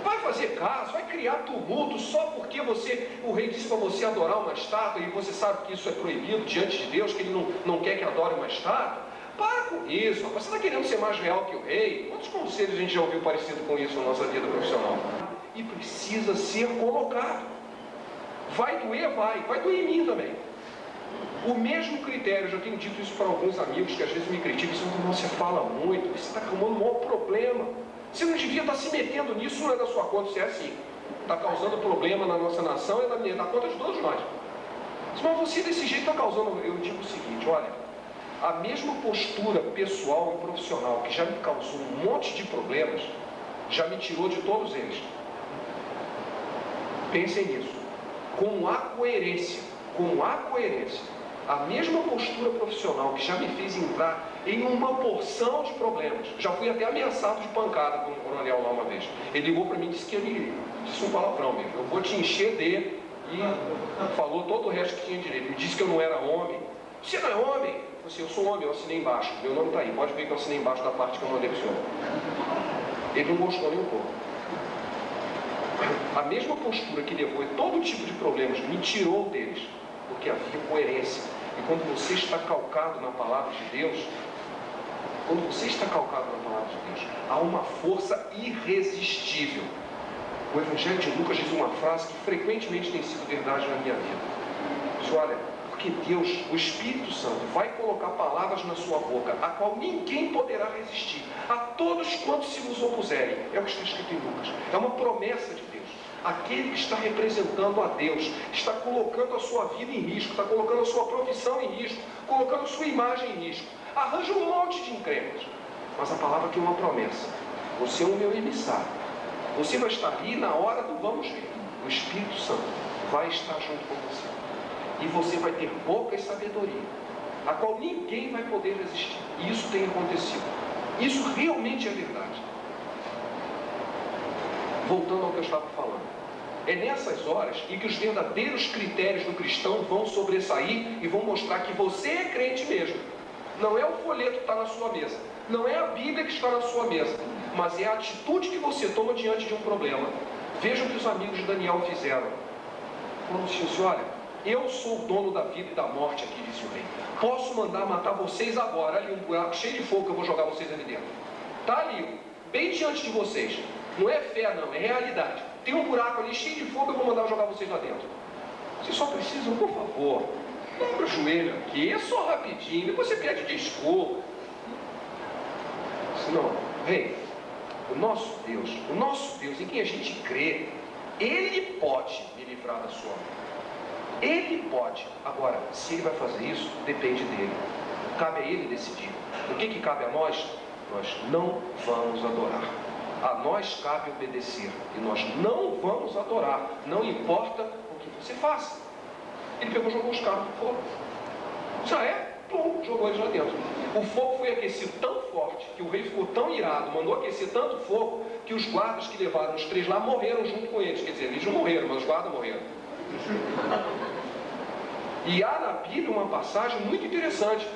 Vai fazer caso, vai criar tumulto só porque o rei disse para você adorar uma estátua e você sabe que isso é proibido diante de Deus, que ele não quer que adore uma estátua. Para com isso, rapaz. Você está querendo ser mais real que o rei? Quantos conselhos a gente já ouviu parecido com isso na nossa vida profissional? E precisa ser colocado. Vai doer? Vai doer em mim também. O mesmo critério, eu já tenho dito isso para alguns amigos que às vezes me criticam, você fala muito, você está arrumando um maior problema. Você não devia estar se metendo nisso, não é da sua conta, você é assim. Está causando problema na nossa nação, é da conta de todos nós. Mas você desse jeito está causando, eu digo o seguinte, olha, a mesma postura pessoal e profissional que já me causou um monte de problemas, já me tirou de todos eles. Pensem nisso. Como há coerência, a mesma postura profissional que já me fez entrar em uma porção de problemas. Já fui até ameaçado de pancada por um coronel lá uma vez. Ele ligou para mim e disse que ele disse um palavrão mesmo. Eu vou te encher de... E falou todo o resto que tinha direito. Me disse que eu não era homem. Você não é homem? Eu disse, eu sou homem, eu assinei embaixo. Meu nome está aí, pode ver que eu assinei embaixo da parte que eu mandei para o senhor. Ele não gostou nem um pouco. A mesma postura que levou a todo tipo de problemas me tirou deles, porque havia coerência. E quando você está calcado na palavra de Deus, há uma força irresistível O Evangelho de Lucas diz uma frase que frequentemente tem sido verdade na minha vida. Diz, olha, porque Deus, o Espírito Santo, vai colocar palavras na sua boca, a qual ninguém poderá resistir, a todos quantos se vos opuserem. É o que está escrito em Lucas. É uma promessa de Deus. Aquele que está representando a Deus, está colocando a sua vida em risco, está colocando a sua profissão em risco, colocando a sua imagem em risco. Arranja um monte de encrencas. Mas a palavra tem uma promessa. Você é o meu emissário. Você vai estar ali na hora do vamos ver. O Espírito Santo vai estar junto com você. E você vai ter boca e sabedoria, a qual ninguém vai poder resistir. E isso tem acontecido. Isso realmente é verdade. Voltando ao que eu estava falando. É nessas horas em que os verdadeiros critérios do cristão vão sobressair e vão mostrar que você é crente mesmo. Não é o folheto que está na sua mesa. Não é a Bíblia que está na sua mesa. Mas é a atitude que você toma diante de um problema. Vejam o que os amigos de Daniel fizeram. Quando disse, olha, eu sou o dono da vida e da morte aqui, disse o rei. Posso mandar matar vocês agora. Ali um buraco cheio de fogo que eu vou jogar vocês ali dentro. Está ali, bem diante de vocês. Não é fé não, é realidade. Tem um buraco ali cheio de fogo, eu vou mandar jogar vocês lá dentro. Vocês só precisam, por favor, dobra o joelho aqui, é só rapidinho, depois você pede desculpa. Não, rei, o nosso Deus em quem a gente crê, Ele pode me livrar da sua mão. Ele pode. Agora, se Ele vai fazer isso, depende dEle. Cabe a Ele decidir. O que cabe a nós? Nós não vamos adorar. A nós cabe obedecer. E nós não vamos adorar. Não importa o que você faça. Ele pegou e jogou os caras no fogo. Já é? Pum, jogou eles lá dentro. O fogo foi aquecido tão forte que o rei ficou tão irado, mandou aquecer tanto fogo, que os guardas que levaram os 3 lá morreram junto com eles. Quer dizer, eles não morreram, mas os guardas morreram. E há na Bíblia uma passagem muito interessante.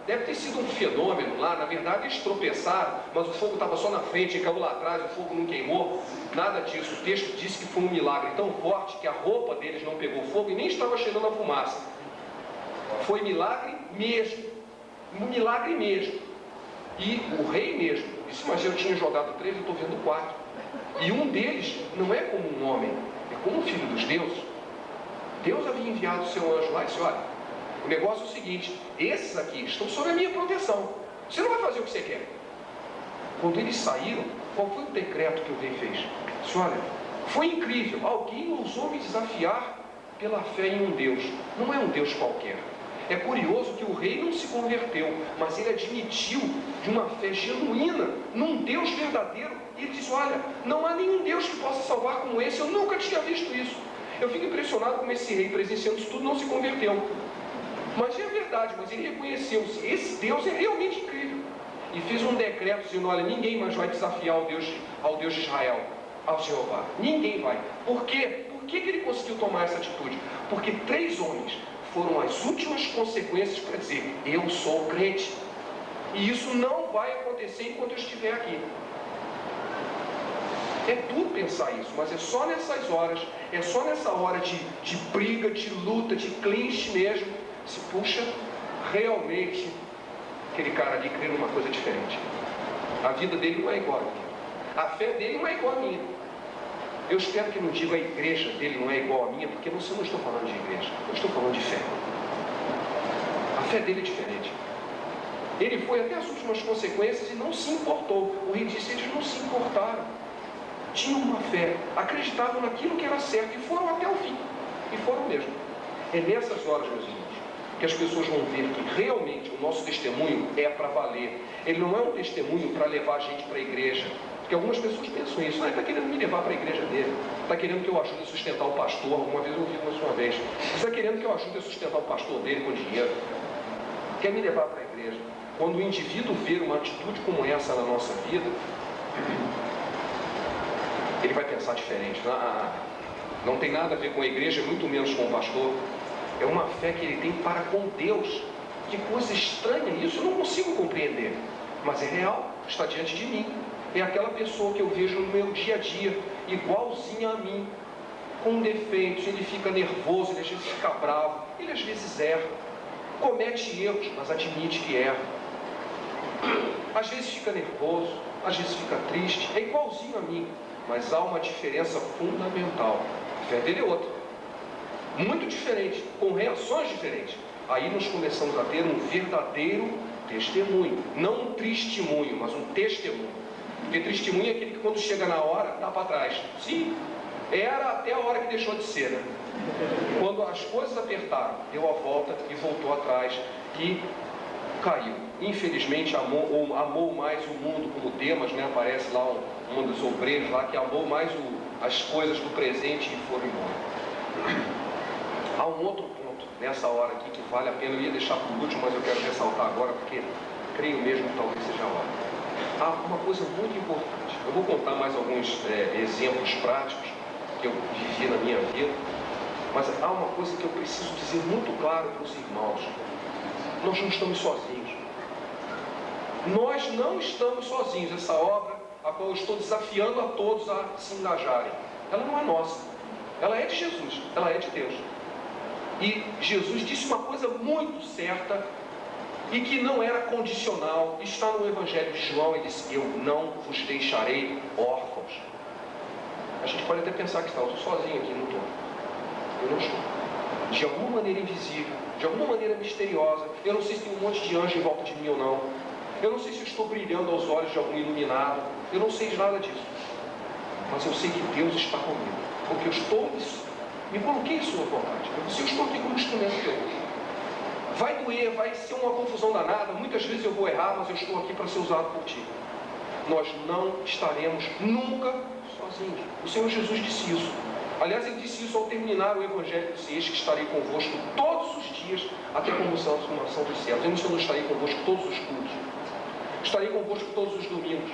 Deve ter sido um fenômeno lá. Na verdade eles tropeçaram, mas o fogo estava só na frente e caiu lá atrás, o fogo não queimou. Nada disso. O texto diz que foi um milagre tão forte que a roupa deles não pegou fogo e nem estava cheirando a fumaça. Foi milagre mesmo. Um milagre mesmo. E o rei mesmo disse, mas eu tinha jogado 3, eu estou vendo 4. E um deles não é como um homem, é como um filho dos deuses. Deus havia enviado o seu anjo lá e disse, olha, o negócio é o seguinte, esses aqui estão sob a minha proteção. Você não vai fazer o que você quer. Quando eles saíram, qual foi o decreto que o rei fez? Disse, olha, foi incrível, alguém ousou me desafiar pela fé em um Deus. Não é um Deus qualquer. É curioso que o rei não se converteu, mas ele admitiu de uma fé genuína num Deus verdadeiro. E ele disse, olha, não há nenhum Deus que possa salvar como esse, eu nunca tinha visto isso. Eu fico impressionado como esse rei, presenciando isso tudo, não se converteu. Mas é verdade, mas ele reconheceu, esse Deus é realmente incrível. E fez um decreto dizendo, olha, ninguém mais vai desafiar ao Deus de Israel, ao Jeová. Ninguém vai. Por quê? Por que ele conseguiu tomar essa atitude? Porque 3 homens foram as últimas consequências para dizer, eu sou crente. E isso não vai acontecer enquanto eu estiver aqui. É duro pensar isso, mas é só nessas horas, é só nessa hora de briga, de luta, de clinch mesmo, se puxa, realmente, aquele cara ali crê numa coisa diferente. A vida dele não é igual a minha. A fé dele não é igual a minha. Eu espero que não diga a igreja dele não é igual a minha, porque eu não estou falando de igreja, eu estou falando de fé. A fé dele é diferente. Ele foi até as últimas consequências e não se importou. O rei disse, eles não se importaram. Tinham uma fé, acreditavam naquilo que era certo e foram até o fim. E foram mesmo. É nessas horas, meus irmãos, que as pessoas vão ver que realmente o nosso testemunho é para valer. Ele não é um testemunho para levar a gente para a igreja. Porque algumas pessoas pensam isso. Ele está querendo me levar para a igreja dele. Está querendo que eu ajude a sustentar o pastor. Alguma vez eu ouvi mais uma vez. Está querendo que eu ajude a sustentar o pastor dele com dinheiro. Quer me levar para a igreja. Quando o indivíduo vê uma atitude como essa na nossa vida, ele vai pensar diferente. Não tem nada a ver com a igreja, muito menos com o pastor. É uma fé que ele tem para com Deus. Que coisa estranha isso, eu não consigo compreender. Mas é real, está diante de mim. É aquela pessoa que eu vejo no meu dia a dia, igualzinha a mim, com defeitos. Ele fica nervoso, ele às vezes fica bravo, ele às vezes erra, comete erros, mas admite que erra. Às vezes fica nervoso, às vezes fica triste, é igualzinho a mim. mas há uma diferença fundamental. A fé dele é outra, muito diferente, com reações diferentes. Aí nós começamos a ter um verdadeiro testemunho, não um testemunho, mas um testemunho. Porque testemunho é aquele que quando chega na hora, dá para trás. Sim, era até a hora que deixou de ser, né? Quando as coisas apertaram, deu a volta e voltou atrás e caiu. Infelizmente amou mais o mundo, como Demas, né? Aparece lá um dos obreiros lá que amou mais as coisas do presente e foram embora. Há um outro ponto nessa hora aqui que vale a pena, eu ia deixar para o último, mas eu quero ressaltar agora, porque creio mesmo que talvez seja a hora. Há uma coisa muito importante. Eu vou contar mais alguns exemplos práticos que eu vivi na minha vida, mas há uma coisa que eu preciso dizer muito claro para os irmãos. Nós não estamos sozinhos. Nós não estamos sozinhos. Essa obra, a qual eu estou desafiando a todos a se engajarem, ela não é nossa. Ela é de Jesus, ela é de Deus. E Jesus disse uma coisa muito certa e que não era condicional. Está no Evangelho de João, ele disse: eu não vos deixarei órfãos. A gente pode até pensar que eu estou sozinho aqui, não estou. Eu não estou. De alguma maneira invisível, de alguma maneira misteriosa, eu não sei se tem um monte de anjo em volta de mim ou não. Eu não sei se eu estou brilhando aos olhos de algum iluminado. Eu não sei de nada disso. Mas eu sei que Deus está comigo. Porque eu estou, me coloquei em sua vontade. Eu estou aqui como instrumento de Deus. Vai doer, vai ser uma confusão danada. Muitas vezes eu vou errar, mas eu estou aqui para ser usado por ti. Nós não estaremos nunca sozinhos. O Senhor Jesus disse isso. Aliás, ele disse isso ao terminar o Evangelho, disse: eis que estarei convosco todos os dias até a consumação dos céus. Eu não estarei convosco todos os cultos. Estarei convosco todos os domingos.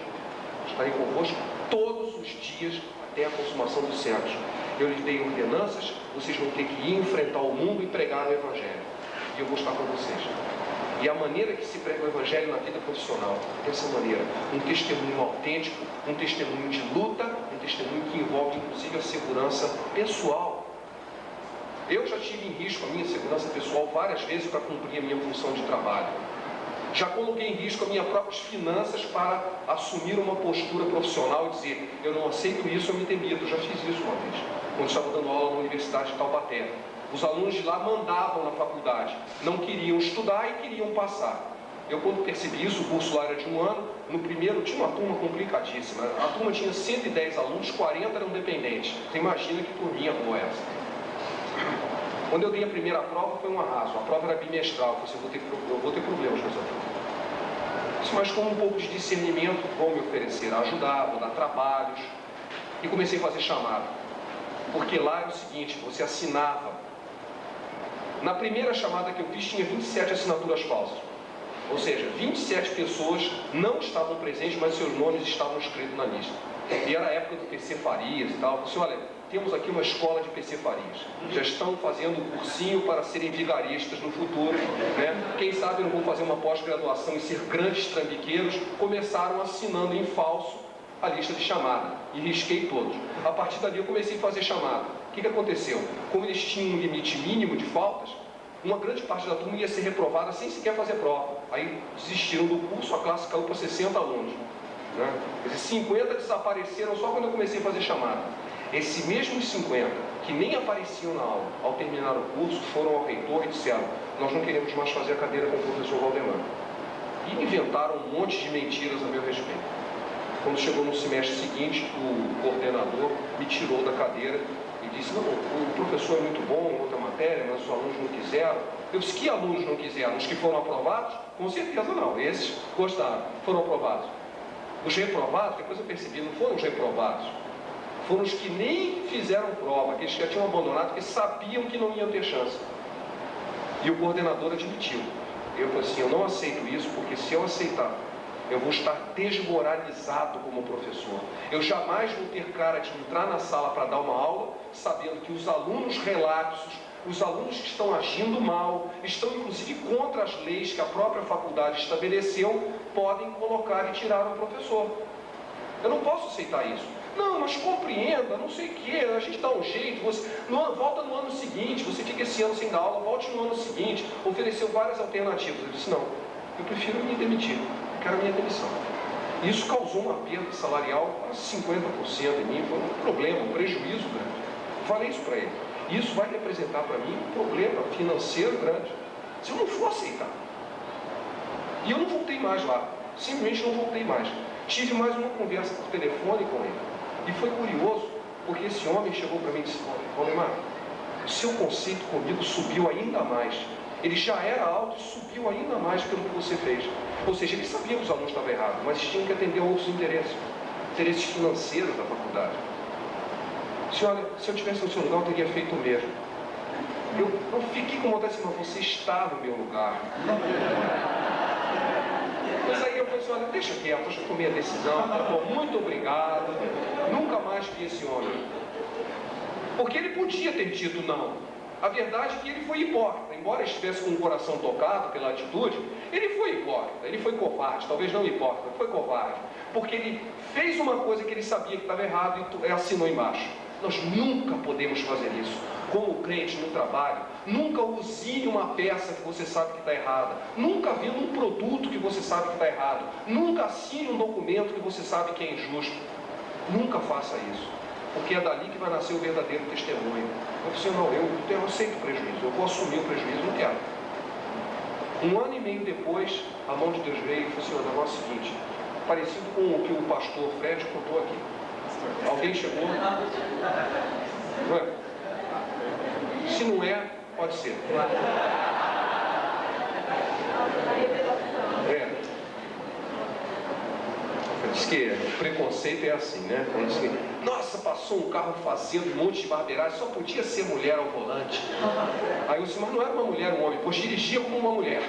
Estarei convosco todos os dias até a consumação dos céus. Eu lhes dei ordenanças, vocês vão ter que ir enfrentar o mundo e pregar o Evangelho. E eu vou estar com vocês. E a maneira que se prega o Evangelho na vida profissional, dessa maneira, um testemunho autêntico, um testemunho de luta, um testemunho que envolve inclusive a segurança pessoal. Eu já tive em risco a minha segurança pessoal várias vezes para cumprir a minha função de trabalho. Já coloquei em risco as minhas próprias finanças para assumir uma postura profissional e dizer: eu não aceito isso, eu me demito. Eu já fiz isso uma vez, quando estava dando aula na Universidade de Taubaté. Os alunos de lá mandavam na faculdade, não queriam estudar e queriam passar. Eu, quando percebi isso, o curso lá era de 1 ano, no primeiro tinha uma turma complicadíssima. A turma tinha 110 alunos, 40 eram dependentes. Você imagina que turminha boa essa. Quando eu dei a primeira prova, foi um arraso. A prova era bimestral. Eu falei: eu vou ter problemas com essa prova. Mas com um pouco de discernimento, vão me oferecer a ajudar, vou dar trabalhos. E comecei a fazer chamada. Porque lá era o seguinte: você assinava. Na primeira chamada que eu fiz, tinha 27 assinaturas falsas. Ou seja, 27 pessoas não estavam presentes, mas seus nomes estavam escritos na lista. E era a época do PC Farias e tal. Eu disse: olha, temos aqui uma escola de PC Farias. Já estão fazendo um cursinho para serem vigaristas no futuro, né? Quem sabe não vão fazer uma pós-graduação e ser grandes trambiqueiros. Começaram assinando em falso a lista de chamada. E risquei todos. A partir dali eu comecei a fazer chamada. O que aconteceu? Como eles tinham um limite mínimo de faltas, uma grande parte da turma ia ser reprovada sem sequer fazer prova. Aí desistiram do curso, a classe caiu para 60 alunos. Né? Quer dizer, 50 desapareceram só quando eu comecei a fazer chamada. Esses mesmos 50, que nem apareciam na aula, ao terminar o curso, foram ao reitor e disseram: nós não queremos mais fazer a cadeira com o professor Valdemar. E inventaram um monte de mentiras a meu respeito. Quando chegou no semestre seguinte, o coordenador me tirou da cadeira e disse: não, o professor é muito bom em outra matéria, mas os alunos não quiseram. Eu disse: que alunos não quiseram? Os que foram aprovados? Com certeza não, esses gostaram, foram aprovados. Os reprovados, depois eu percebi, não foram os reprovados, foram os que nem fizeram prova, aqueles que já tinham abandonado, porque sabiam que não iam ter chance. E o coordenador admitiu. Eu falei assim: eu não aceito isso, porque se eu aceitar, eu vou estar desmoralizado como professor. Eu jamais vou ter cara de entrar na sala para dar uma aula, sabendo que os alunos relapsos, os alunos que estão agindo mal, estão inclusive contra as leis que a própria faculdade estabeleceu, podem colocar e tirar o professor. Eu não posso aceitar isso. Não, mas compreenda, não sei o que, a gente dá um jeito, volta no ano seguinte, você fica esse ano sem dar aula, volte no ano seguinte. Ofereceu várias alternativas. Eu disse: não, eu prefiro me demitir. Quero a minha demissão. Isso causou uma perda salarial quase 50% em mim, foi um problema, um prejuízo grande. Falei isso para ele. Isso vai representar para mim um problema financeiro grande, se eu não for aceitar. E eu não voltei mais lá, simplesmente não voltei mais. Tive mais uma conversa por telefone com ele. E foi curioso, porque esse homem chegou para mim e disse: Valdemar, o seu conceito comigo subiu ainda mais. Ele já era alto e subiu ainda mais pelo que você fez. Ou seja, ele sabia que os alunos estavam errados, mas tinham que atender a outros interesses financeiros da faculdade. Senhora, se eu tivesse no seu lugar, eu teria feito o mesmo. Eu fiquei com vontade de dizer: mas você está no meu lugar. Mas aí eu falei assim: olha, deixa quieto, deixa eu tomar a decisão, tá bom, muito obrigado. Nunca mais vi esse homem. Porque ele podia ter dito não. A verdade é que ele foi hipócrita. Embora estivesse com o coração tocado pela atitude, ele foi hipócrita, ele foi covarde, talvez não hipócrita, foi covarde. Porque ele fez uma coisa que ele sabia que estava errado e assinou embaixo. Nós nunca podemos fazer isso. Como crente no trabalho, nunca usine uma peça que você sabe que está errada. Nunca venda um produto que você sabe que está errado. Nunca assine um documento que você sabe que é injusto. Nunca faça isso. Porque é dali que vai nascer o verdadeiro testemunho. Eu disse: não, eu aceito o prejuízo, eu vou assumir o prejuízo, não quero. 1 ano e meio depois, a mão de Deus veio e falou assim: o negócio é o seguinte, parecido com o que o pastor Fred contou aqui. Alguém chegou? Não é? Se não é, pode ser. Diz que preconceito é assim, né? Diz que, nossa, passou um carro fazendo um monte de barbeiragem, só podia ser mulher ao volante. Aí eu disse: mas não era uma mulher, um homem, pois dirigia como uma mulher.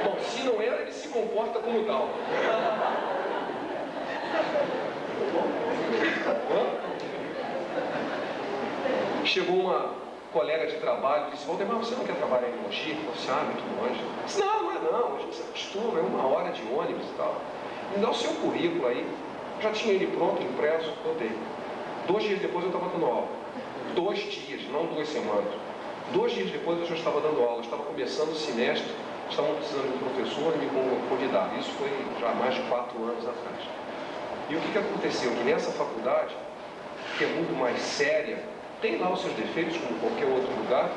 Bom, se não era, ele se comporta como tal. Chegou uma colega de trabalho e disse: Valdemar, você não quer trabalhar em Mogi? Eu disse: muito longe. Eu disse: não é não, a gente se acostuma, é 1 hora de ônibus e tal. Me dá o seu currículo aí. Já tinha ele pronto, impresso, eu dei. 2 dias depois eu estava dando aula. 2 dias, não 2 semanas. 2 dias depois eu já estava dando aula, eu estava começando o semestre, estavam precisando de um professor e me convidaram. Isso foi já mais de 4 anos atrás. E o que aconteceu? Que nessa faculdade, que é muito mais séria, tem lá os seus defeitos, como qualquer outro lugar,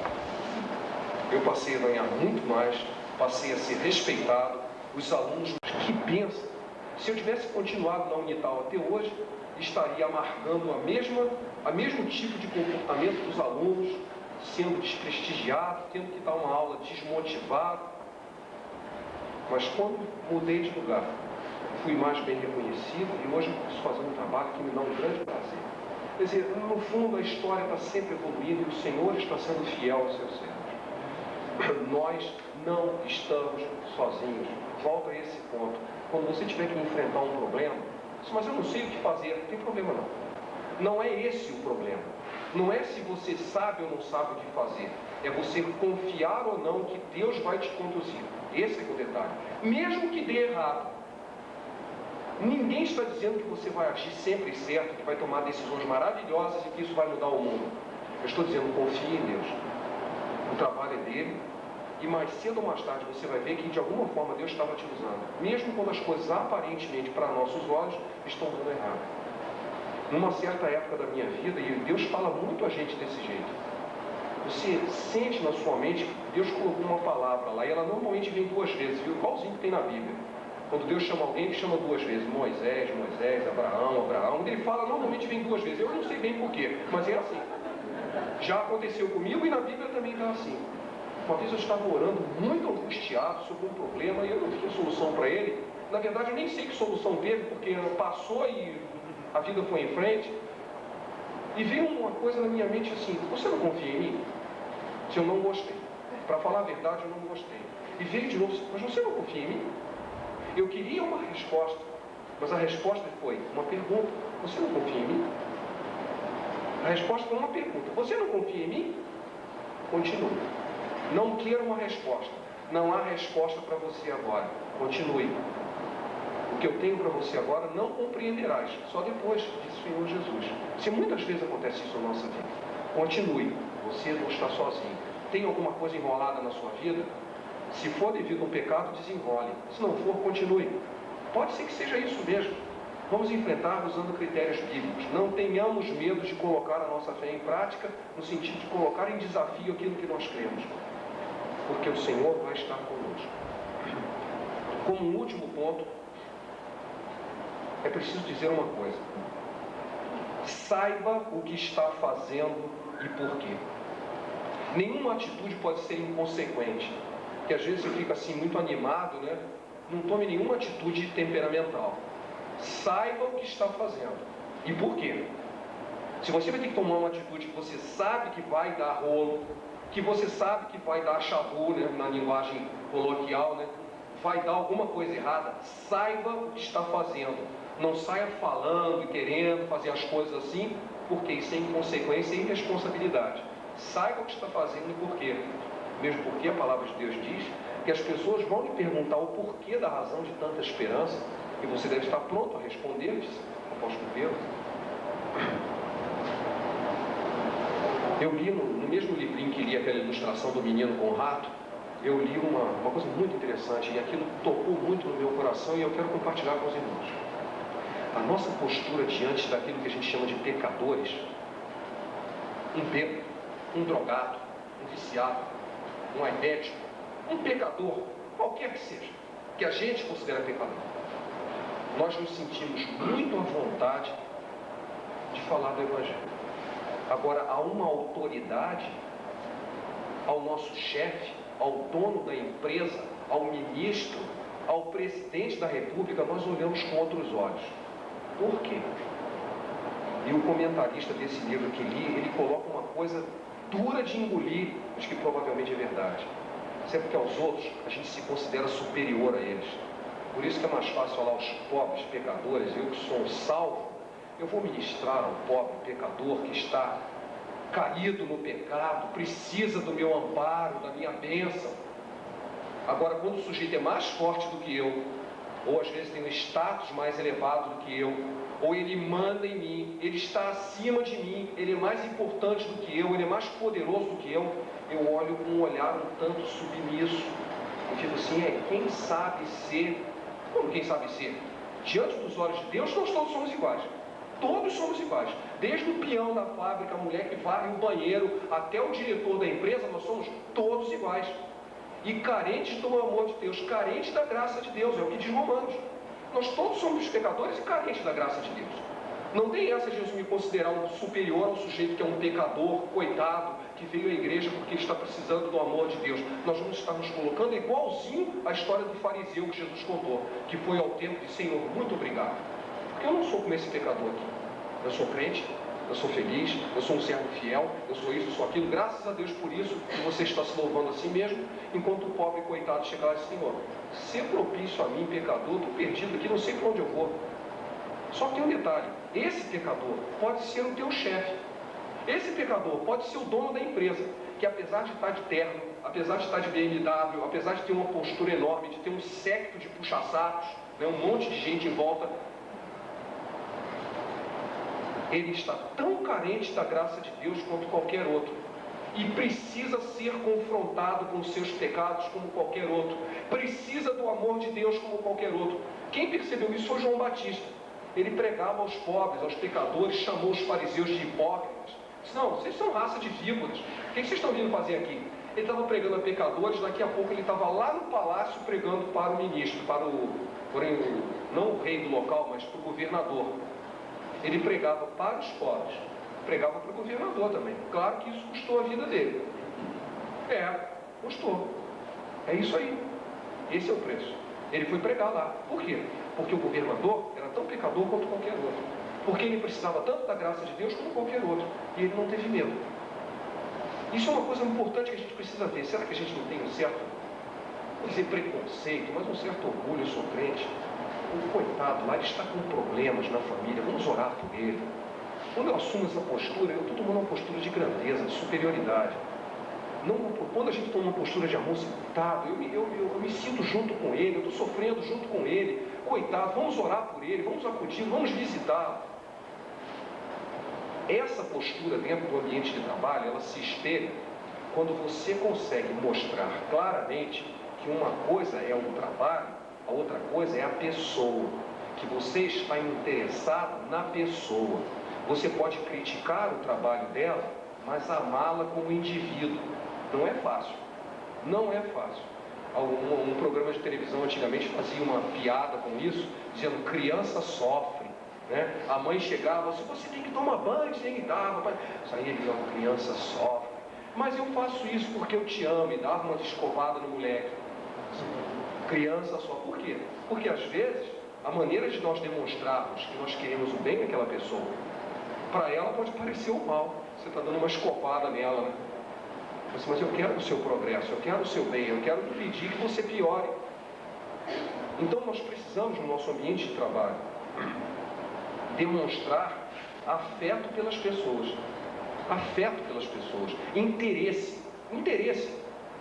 eu passei a ganhar muito mais, passei a ser respeitado, os alunos, que bênção! Se eu tivesse continuado na Unital até hoje, estaria amargando o mesmo tipo de comportamento dos alunos, sendo desprestigiado, tendo que dar uma aula desmotivado. Mas quando mudei de lugar, fui mais bem reconhecido e hoje eu posso fazer um trabalho que me dá um grande prazer. Quer dizer, no fundo a história está sempre evoluindo e o Senhor está sendo fiel aos seus servos. Nós não estamos sozinhos. Volta a esse ponto. Quando você tiver que enfrentar um problema, mas eu não sei o que fazer, não tem problema não. Não é esse o problema. Não é se você sabe ou não sabe o que fazer. É você confiar ou não que Deus vai te conduzir. Esse é o detalhe. Mesmo que dê errado, ninguém está dizendo que você vai agir sempre certo, que vai tomar decisões maravilhosas e que isso vai mudar o mundo. Eu estou dizendo: confie em Deus. O trabalho é dele. E mais cedo ou mais tarde você vai ver que de alguma forma Deus estava te usando. Mesmo quando as coisas aparentemente para nossos olhos estão dando errado. Numa certa época da minha vida, e Deus fala muito a gente desse jeito. Você sente na sua mente que Deus colocou uma palavra lá, e ela normalmente vem 2 vezes, viu? Igualzinho que tem na Bíblia. Quando Deus chama alguém, ele chama 2 vezes. Moisés, Abraão. Quando ele fala, normalmente vem 2 vezes. Eu não sei bem porquê, mas é assim. Já aconteceu comigo e na Bíblia também está assim. Uma vez eu estava orando muito angustiado sobre um problema e eu não tinha solução para ele. Na verdade, eu nem sei que solução teve, porque passou e a vida foi em frente. E veio uma coisa na minha mente assim: você não confia em mim? Se eu não gostei. Para falar a verdade, eu não gostei. E veio de novo: mas você não confia em mim? Eu queria uma resposta, mas a resposta foi uma pergunta: você não confia em mim? A resposta foi uma pergunta: você não confia em mim? Continue. Não queira uma resposta. Não há resposta para você agora. Continue. O que eu tenho para você agora não compreenderás, só depois, disse o Senhor Jesus. Se muitas vezes acontece isso na nossa vida, continue. Você não está sozinho. Tem alguma coisa enrolada na sua vida? Se for devido a um pecado, desenrole. Se não for, continue. Pode ser que seja isso mesmo. Vamos enfrentar usando critérios bíblicos. Não tenhamos medo de colocar a nossa fé em prática, no sentido de colocar em desafio aquilo que nós cremos. Porque o Senhor vai estar conosco. Como um último ponto, é preciso dizer uma coisa. Saiba o que está fazendo e por quê. Nenhuma atitude pode ser inconsequente. Porque às vezes você fica assim muito animado, né? Não tome nenhuma atitude temperamental. Saiba o que está fazendo e por quê. Se você vai ter que tomar uma atitude que você sabe que vai dar rolo, que você sabe que vai dar chabu, né? Na linguagem coloquial, né? Vai dar alguma coisa errada, saiba o que está fazendo. Não saia falando e querendo fazer as coisas assim, porque isso é inconsequência e irresponsabilidade. Saiba o que está fazendo e por quê. Mesmo porque a palavra de Deus diz que as pessoas vão lhe perguntar o porquê da razão de tanta esperança, e você deve estar pronto a responder, diz o apóstolo Pedro. Eu li no mesmo livrinho que li aquela ilustração do menino com o rato, eu li uma coisa muito interessante, e aquilo tocou muito no meu coração, e eu quero compartilhar com os irmãos. A nossa postura diante daquilo que a gente chama de pecadores, um bêbado, um drogado, um viciado, um aidético, um pecador, qualquer que seja, que a gente considera pecador, nós nos sentimos muito à vontade de falar do Evangelho. Agora, há uma autoridade, ao nosso chefe, ao dono da empresa, ao ministro, ao presidente da República, nós olhamos com outros olhos. Por quê? E o comentarista desse livro que li, ele coloca uma coisa dura de engolir, mas que provavelmente é verdade. Sempre que aos outros a gente se considera superior a eles. Por isso que é mais fácil falar aos pobres pecadores. Eu que sou um salvo, eu vou ministrar ao pobre pecador que está caído no pecado, precisa do meu amparo, da minha bênção. Agora, quando o sujeito é mais forte do que eu, ou às vezes tem um status mais elevado do que eu, ou ele manda em mim, ele está acima de mim, ele é mais importante do que eu, ele é mais poderoso do que eu olho com um olhar um tanto submisso. Eu digo assim, quem sabe ser? Como quem sabe ser? Diante dos olhos de Deus, nós todos somos iguais. Todos somos iguais. Desde o peão da fábrica, a mulher que varre o banheiro, até o diretor da empresa, nós somos todos iguais. E carentes do amor de Deus, carentes da graça de Deus, é o que diz Romanos. Nós todos somos pecadores e carentes da graça de Deus. Não tem essa de eu me considerar um superior ao sujeito que é um pecador, coitado, que veio à igreja porque está precisando do amor de Deus. Nós vamos estar nos colocando igualzinho à história do fariseu que Jesus contou, que foi ao templo e disse, Senhor, muito obrigado. Porque eu não sou como esse pecador aqui. Eu sou crente, eu sou feliz, eu sou um servo fiel, eu sou isso, eu sou aquilo. Graças a Deus por isso, que você está se louvando a si mesmo, enquanto o pobre coitado chega lá e diz, Senhor, ser propício a mim, pecador, estou perdido aqui, não sei para onde eu vou. Só que tem um detalhe, esse pecador pode ser o teu chefe. Esse pecador pode ser o dono da empresa, que apesar de estar de terno, apesar de estar de BMW, apesar de ter uma postura enorme, de ter um séquito de puxa-sacos, né, um monte de gente em volta, ele está tão carente da graça de Deus quanto qualquer outro. E precisa ser confrontado com os seus pecados como qualquer outro. Precisa do amor de Deus como qualquer outro. Quem percebeu isso foi João Batista. Ele pregava aos pobres, aos pecadores, chamou os fariseus de hipócritas. Disse, não, vocês são raça de víboras. O que vocês estão vindo fazer aqui? Ele estava pregando a pecadores, daqui a pouco ele estava lá no palácio pregando para o ministro, não o rei do local, mas para o governador. Ele pregava para os pobres, pregava para o governador também. Claro que isso custou a vida dele. Custou. É isso aí. Esse é o preço. Ele foi pregar lá. Por quê? Porque o governador era tão pecador quanto qualquer outro. Porque ele precisava tanto da graça de Deus como qualquer outro. E ele não teve medo. Isso é uma coisa importante que a gente precisa ver. Será que a gente não tem um certo, vou dizer preconceito, mas um certo orgulho? Eu sou crente. O coitado lá, ele está com problemas na família, vamos orar por ele. Quando eu assumo essa postura, eu estou tomando uma postura de grandeza, de superioridade. Quando a gente toma uma postura de amor, coitado, eu me sinto junto com ele, eu estou sofrendo junto com ele, coitado, vamos orar por ele, vamos acudir, vamos visitá-lo. Essa postura dentro do ambiente de trabalho, ela se espelha quando você consegue mostrar claramente que uma coisa é o trabalho, a outra coisa é a pessoa, que você está interessado na pessoa. Você pode criticar o trabalho dela, mas amá-la como indivíduo. Não é fácil. Não é fácil. Um programa de televisão antigamente fazia uma piada com isso, dizendo: criança sofre, né? A mãe chegava, você tem que tomar banho, você tem que dar, rapaz. Isso aí ele dizia: criança sofre. Mas eu faço isso porque eu te amo, e dava uma escovada no moleque. Criança sofre. Por quê? Porque às vezes a maneira de nós demonstrarmos que nós queremos o bem daquela pessoa, para ela pode parecer o mal. Você está dando uma escopada nela, né? Mas eu quero o seu progresso, eu quero o seu bem, eu quero impedir que você piore. Então nós precisamos, no nosso ambiente de trabalho, demonstrar afeto pelas pessoas. Afeto pelas pessoas. Interesse. Interesse.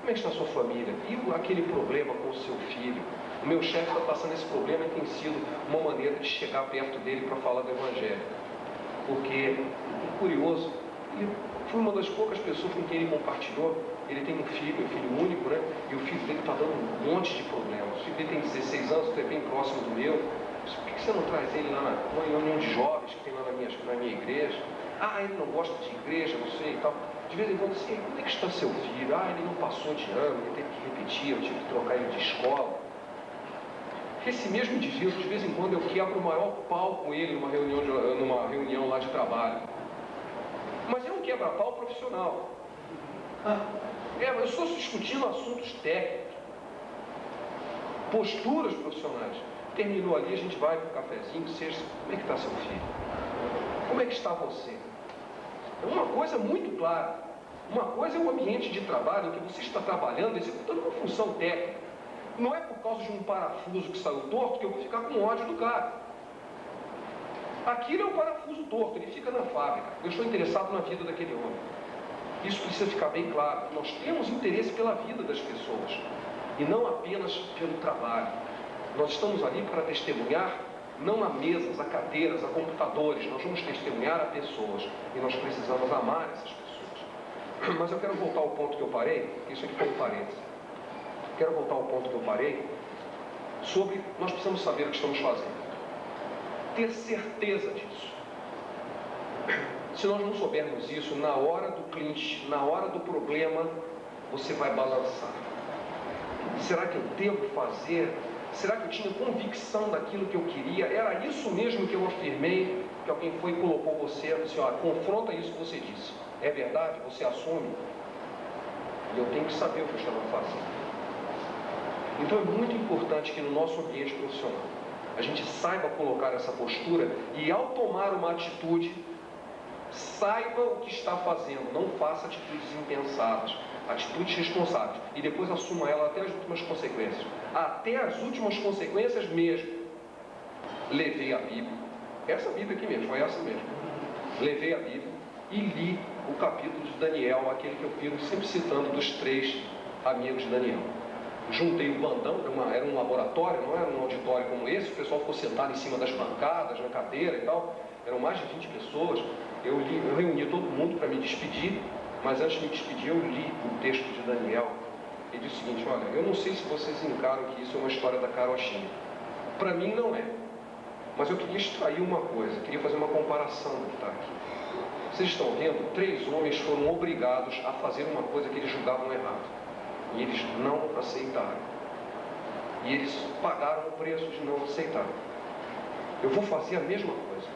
Como é que está a sua família? E aquele problema com o seu filho? O meu chefe está passando esse problema e tem sido uma maneira de chegar perto dele para falar do Evangelho. Porque, curioso, ele foi uma das poucas pessoas com quem ele compartilhou. Ele tem um filho único, né? E o filho dele está dando um monte de problemas. O filho dele tem 16 anos, que é bem próximo do meu. Por que você não traz ele lá na reunião de jovens que tem lá na minha igreja? Ah, ele não gosta de igreja, não sei e tal. De vez em quando, assim, como é que está seu filho? Ah, ele não passou de ano, ele teve que repetir, eu tive que trocar ele de escola. Esse mesmo indivíduo, de vez em quando, eu quebro o maior pau com ele numa reunião lá de trabalho. Mas é um quebra-pau profissional. Eu estou discutindo assuntos técnicos, posturas profissionais. Terminou ali, a gente vai para o cafezinho, seja, como é que está seu filho? Como é que está você? É uma coisa muito clara. Uma coisa é o ambiente de trabalho em que você está trabalhando, executando uma função técnica. Não é por causa de um parafuso que saiu torto que eu vou ficar com ódio do cara. Aquilo é um parafuso torto, ele fica na fábrica. Eu estou interessado na vida daquele homem. Isso precisa ficar bem claro. Nós temos interesse pela vida das pessoas e não apenas pelo trabalho. Nós estamos ali para testemunhar, não a mesas, a cadeiras, a computadores. Nós vamos testemunhar a pessoas e nós precisamos amar essas pessoas. Mas eu quero voltar ao ponto que eu parei, que isso aqui foi um parênteses. Quero voltar ao ponto que eu parei sobre nós precisamos saber o que estamos fazendo. Ter certeza disso. Se nós não soubermos isso, na hora do clinch, na hora do problema, você vai balançar. Será que eu devo fazer? Será que eu tinha convicção daquilo que eu queria? Era isso mesmo que eu afirmei? Que alguém foi e colocou você e disse: olha, confronta isso que você disse. É verdade? Você assume? E eu tenho que saber o que eu estava fazendo. Então é muito importante que no nosso ambiente profissional a gente saiba colocar essa postura e, ao tomar uma atitude, saiba o que está fazendo. Não faça atitudes impensadas, atitudes responsáveis, e depois assuma ela até as últimas consequências. Até as últimas consequências mesmo. Levei a Bíblia, essa Bíblia aqui mesmo, foi essa mesmo. Levei a Bíblia e li o capítulo de Daniel, aquele que eu fico sempre citando dos 3 amigos de Daniel. Juntei o bandão, era um laboratório, não era um auditório como esse, o pessoal ficou sentado em cima das bancadas, na cadeira e tal, eram mais de 20 pessoas. Eu reuni todo mundo para me despedir, mas antes de me despedir eu li o texto de Daniel e disse o seguinte: olha, eu não sei se vocês encaram que isso é uma história da carochinha. Para mim não é, mas eu queria extrair uma coisa, queria fazer uma comparação do que está aqui. Vocês estão vendo, 3 homens foram obrigados a fazer uma coisa que eles julgavam errado. E eles não aceitaram. E eles pagaram o preço de não aceitar. Eu vou fazer a mesma coisa.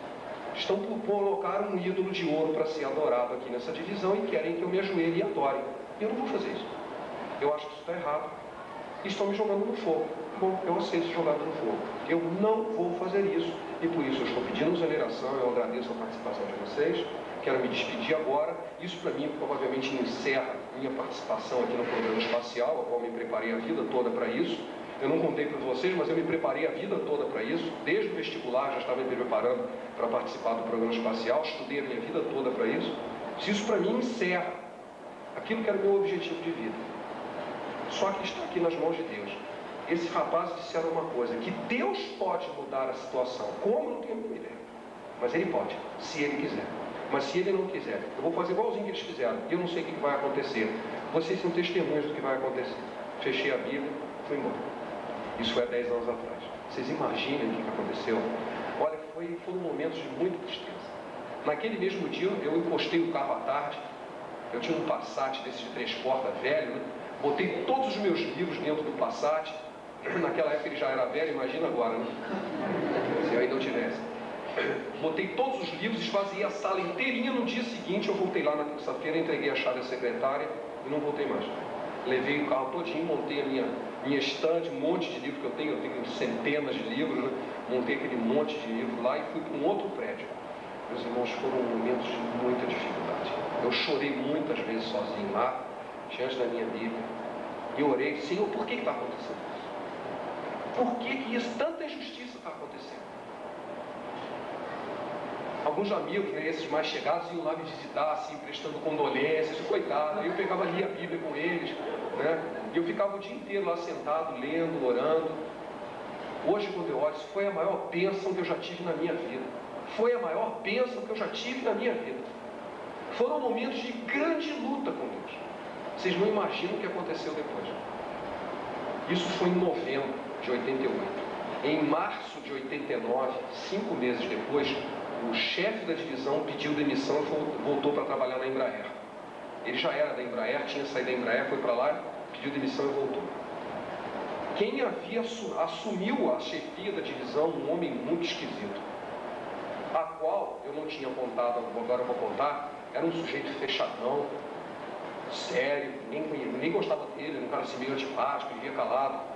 Estão por colocar um ídolo de ouro para ser adorado aqui nessa divisão e querem que eu me ajoelhe e adore. Eu não vou fazer isso. Eu acho que isso está errado. E estão me jogando no fogo. Bom, eu aceito ser jogado no fogo. Eu não vou fazer isso. E por isso eu estou pedindo exoneração. Eu agradeço a participação de vocês. Quero me despedir agora. Isso para mim provavelmente encerra minha participação aqui no programa espacial, a qual me preparei a vida toda para isso. Eu não contei para vocês, mas eu me preparei a vida toda para isso. Desde o vestibular já estava me preparando para participar do programa espacial. Estudei a minha vida toda para isso. Isso para mim encerra aquilo que era o meu objetivo de vida. Só que está aqui nas mãos de Deus. Esses rapazes disseram uma coisa, que Deus pode mudar a situação. Como? Não tenho nenhuma ideia. Mas Ele pode, se Ele quiser. Mas se Ele não quiser, eu vou fazer igualzinho que eles fizeram. Eu não sei o que vai acontecer. Vocês são testemunhas do que vai acontecer. Fechei a Bíblia Fui embora. Isso foi há 10 anos atrás. Vocês imaginem o que aconteceu? Olha, foram momentos de muita tristeza. Naquele mesmo dia, eu encostei o carro à tarde. Eu tinha um Passat desse de 3 portas velho, né? Botei todos os meus livros dentro do Passat. Naquela época ele já era velho, imagina agora, né? Se ainda não tivesse. Botei todos os livros, esvaziei a sala inteirinha. No dia seguinte eu voltei lá na terça-feira, entreguei a chave à secretária e não voltei mais. Levei o carro todinho, montei a minha estante, um monte de livros que eu tenho centenas de livros, né? Montei aquele monte de livros lá e fui para um outro prédio. Meus irmãos, foram momentos de muita dificuldade. Eu chorei muitas vezes sozinho lá, diante da minha Bíblia, e orei: Senhor, por que está acontecendo isso? Por que isso, tanta injustiça está acontecendo? Alguns amigos, né, esses mais chegados, iam lá me visitar, assim, prestando condolências, coitado. Aí eu pegava ali a Bíblia com eles, né? E eu ficava o dia inteiro lá sentado, lendo, orando. Hoje, quando eu olho, isso foi a maior bênção que eu já tive na minha vida. Foi a maior bênção que eu já tive na minha vida. Foram momentos de grande luta com Deus. Vocês não imaginam o que aconteceu depois. Isso foi em novembro de 88. Em março de 89, 5 meses depois, o chefe da divisão pediu demissão e voltou para trabalhar na Embraer. Ele já era da Embraer, tinha saído da Embraer, foi para lá, pediu demissão e voltou. Quem assumiu a chefia da divisão, um homem muito esquisito, a qual eu não tinha contado, agora eu vou contar, era um sujeito fechadão, sério, ninguém gostava dele, era um cara assim meio antipático, vivia calado.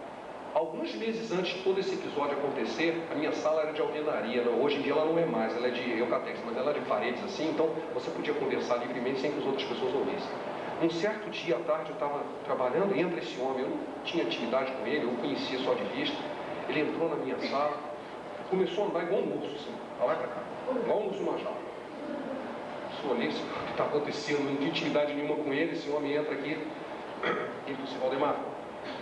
Alguns meses antes de todo esse episódio acontecer, a minha sala era de alvenaria. Hoje em dia ela não é mais, ela é de eucatex, mas ela é de paredes assim, então você podia conversar livremente sem que as outras pessoas ouvissem. Um certo dia à tarde eu estava trabalhando e entra esse homem, eu não tinha intimidade com ele, eu o conhecia só de vista. Ele entrou na minha sala, começou a andar igual um urso, assim, pra lá e pra cá, igual um urso numa jaula. Eu olhei, o que está acontecendo? Não tinha intimidade nenhuma com ele. Esse homem entra aqui, ele disse: Valdemar,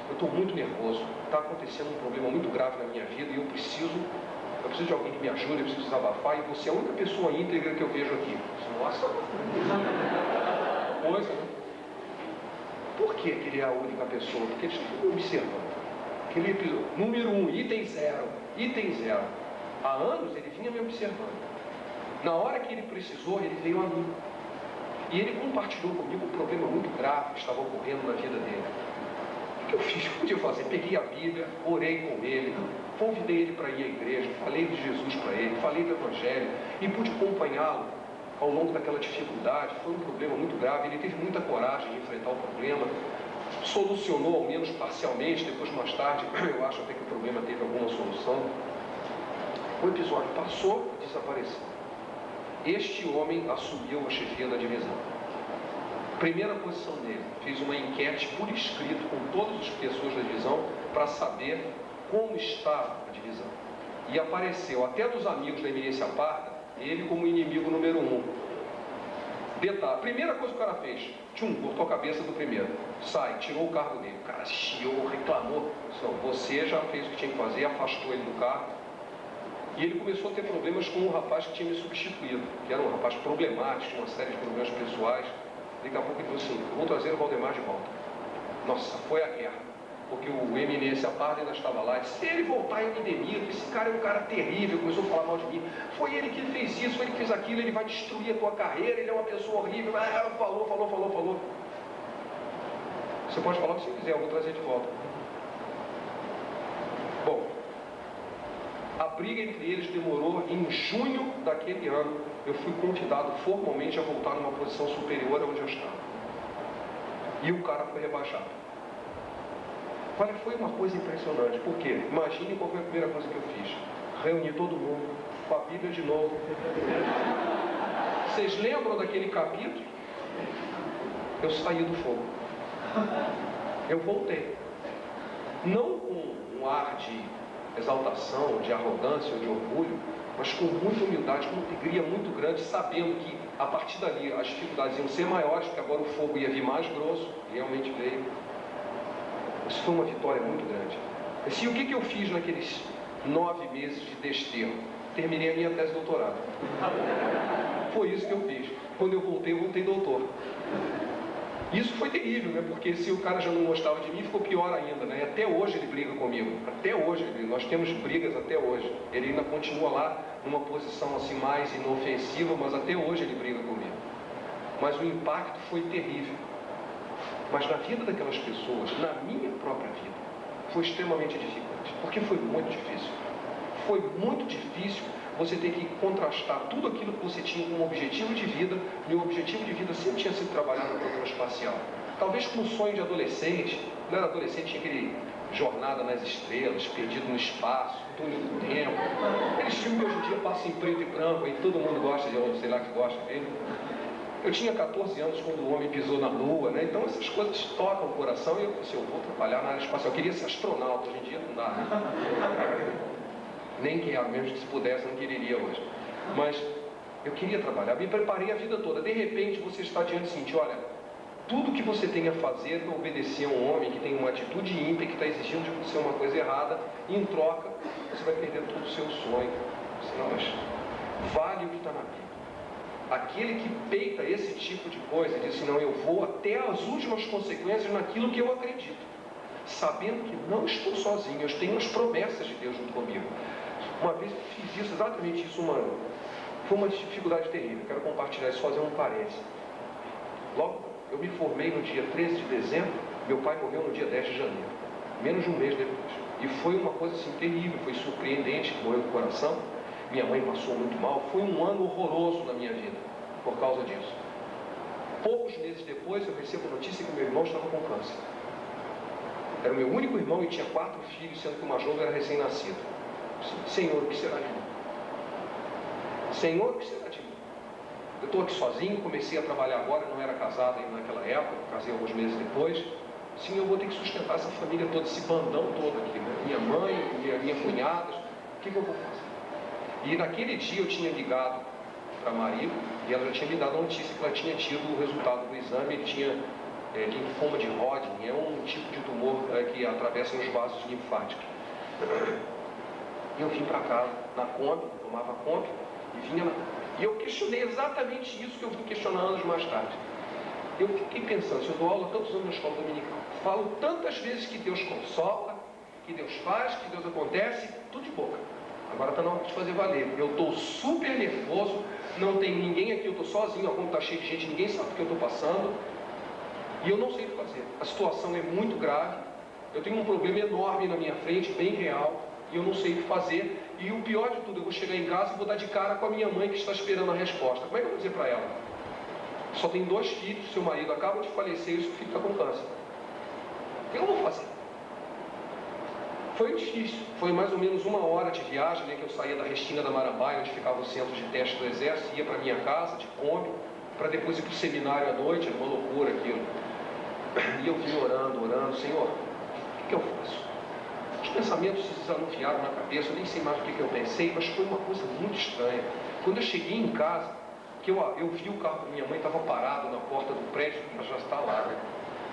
eu estou muito nervoso, está acontecendo um problema muito grave na minha vida e eu preciso de alguém que me ajude, eu preciso desabafar, e você é a única pessoa íntegra que eu vejo aqui. Eu disse: nossa, coisa, né? Por que ele é a única pessoa? Porque ele está me observando. Aquele episódio, número 1, item 0. Há anos ele vinha me observando. Na hora que ele precisou, ele veio a mim. E ele compartilhou comigo um problema muito grave que estava ocorrendo na vida dele. O que eu fiz? O que podia fazer? Peguei a Bíblia, orei com ele, convidei ele para ir à igreja, falei de Jesus para ele, falei do Evangelho e pude acompanhá-lo ao longo daquela dificuldade. Foi um problema muito grave, ele teve muita coragem de enfrentar o problema, solucionou ao menos parcialmente, depois mais tarde eu acho até que o problema teve alguma solução. O episódio passou e desapareceu. Este homem assumiu a chefia da divisão. Primeira posição dele, fez uma enquete por escrito com todas as pessoas da divisão para saber como está a divisão. E apareceu até dos amigos da eminência parda, ele como inimigo número 1. Detalhe, primeira coisa que o cara fez, cortou a cabeça do primeiro, sai, tirou o cargo dele. O cara chiou, reclamou, você já fez o que tinha que fazer, afastou ele do cargo. E ele começou a ter problemas com um rapaz que tinha me substituído, que era um rapaz problemático, tinha uma série de problemas pessoais. Daqui a pouco ele falou assim: vou trazer o Valdemar de volta. Nossa, foi a guerra, porque o eminência parda ainda estava lá. Disse: se ele voltar, eu me demito, esse cara é um cara terrível. Começou a falar mal de mim. Foi ele que fez isso, foi ele que fez aquilo, ele vai destruir a tua carreira, ele é uma pessoa horrível. Falou. Você pode falar o que você quiser, eu vou trazer de volta. Bom, a briga entre eles demorou. Em junho daquele ano, eu fui convidado formalmente a voltar numa posição superior a onde eu estava. E o cara foi rebaixado. Olha, foi uma coisa impressionante. Por quê? Imagine qual foi a primeira coisa que eu fiz. Reuni todo mundo, com a Bíblia de novo. Vocês lembram daquele capítulo? Eu saí do fogo. Eu voltei. Não com um ar de exaltação, de arrogância ou de orgulho, mas com muita humildade, com uma alegria muito grande, sabendo que a partir dali as dificuldades iam ser maiores, porque agora o fogo ia vir mais grosso, realmente veio. Isso foi uma vitória muito grande. E o que eu fiz naqueles 9 meses de desterro? Terminei a minha tese de doutorado. Foi isso que eu fiz. Quando eu voltei doutor. Isso foi terrível, né? Porque se o cara já não gostava de mim, ficou pior ainda, né? E até hoje ele briga comigo. Até hoje, nós temos brigas até hoje. Ele ainda continua lá numa posição assim mais inofensiva, mas até hoje ele briga comigo. Mas o impacto foi terrível. Mas na vida daquelas pessoas, na minha própria vida, foi extremamente edificante. Porque foi muito difícil. Foi muito difícil você ter que contrastar tudo aquilo que você tinha como objetivo de vida, e o objetivo de vida sempre tinha sido trabalhar no programa espacial. Talvez com um sonho de adolescente, não era adolescente, tinha aquele Jornada nas Estrelas, Perdido no Espaço, Túnel do Tempo, aqueles filmes que hoje em dia passam em preto e branco, e todo mundo gosta de, ou sei lá que gosta dele. Eu tinha 14 anos quando o homem pisou na Lua, né? Então essas coisas tocam o coração, e eu pensei, eu vou trabalhar na área espacial. Eu queria ser astronauta, hoje em dia não dá, né? Nem quero, mesmo que se pudesse, eu não queria hoje. Mas eu queria trabalhar, me preparei a vida toda. De repente você está diante do seguinte, olha, tudo que você tem a fazer para obedecer a um homem que tem uma atitude ímpia, que está exigindo de você uma coisa errada, e em troca você vai perder todo o seu sonho. Senão, mas vale o que está na Bíblia. Aquele que peita esse tipo de coisa, diz assim, não, eu vou até as últimas consequências naquilo que eu acredito, sabendo que não estou sozinho, eu tenho as promessas de Deus junto comigo. Uma vez eu fiz isso, exatamente isso, foi uma dificuldade terrível. Quero compartilhar isso, fazer um parênteses. Logo, eu me formei no dia 13 de dezembro, meu pai morreu no dia 10 de janeiro, menos de um mês depois. E foi uma coisa assim terrível, foi surpreendente, doeu no coração. Minha mãe passou muito mal, foi um ano horroroso na minha vida, por causa disso. Poucos meses depois, eu recebo a notícia que meu irmão estava com câncer. Era o meu único irmão e tinha 4 filhos, sendo que o mais novo era recém-nascido. Senhor, o que será de mim? Senhor, o que será de mim? Eu estou aqui sozinho, comecei a trabalhar agora, não era casado ainda naquela época, casei alguns meses depois. Sim, eu vou ter que sustentar essa família toda, esse bandão todo aqui, né? Minha mãe, minha cunhada, o que eu vou fazer? E naquele dia eu tinha ligado para a Maria, e ela já tinha me dado a notícia que ela tinha tido o resultado do exame, ele tinha linfoma de Hodgkin, é um tipo de tumor que atravessa os vasos linfáticos. E eu vim para casa na Kombi, tomava Kombi, e vinha e eu questionei exatamente isso que eu vim questionando anos mais tarde. Eu fiquei pensando, se eu dou aula tantos anos na escola dominical, falo tantas vezes que Deus consola, que Deus faz, que Deus acontece, tudo de boca. Agora está na hora de fazer valer. Eu estou super nervoso, não tem ninguém aqui, eu estou sozinho, a conta está cheia de gente, ninguém sabe o que eu estou passando. E eu não sei o que fazer. A situação é muito grave, eu tenho um problema enorme na minha frente, bem real, e eu não sei o que fazer. E o pior de tudo, eu vou chegar em casa e vou dar de cara com a minha mãe que está esperando a resposta. Como é que eu vou dizer para ela? Só tem 2 filhos, seu marido acaba de falecer e o seu filho está com câncer. O que eu vou fazer? Foi difícil, foi mais ou menos 1 hora de viagem, né, que eu saía da Restinga da Marambaia, onde ficava o centro de teste do Exército, ia para minha casa de Kombi, para depois ir para o seminário à noite, era uma loucura aquilo. E eu vim orando, Senhor, o que eu faço? Os pensamentos se desanuviaram na cabeça, eu nem sei mais o que eu pensei, mas foi uma coisa muito estranha. Quando eu cheguei em casa, que eu vi o carro da minha mãe, estava parado na porta do prédio, mas já está lá, né?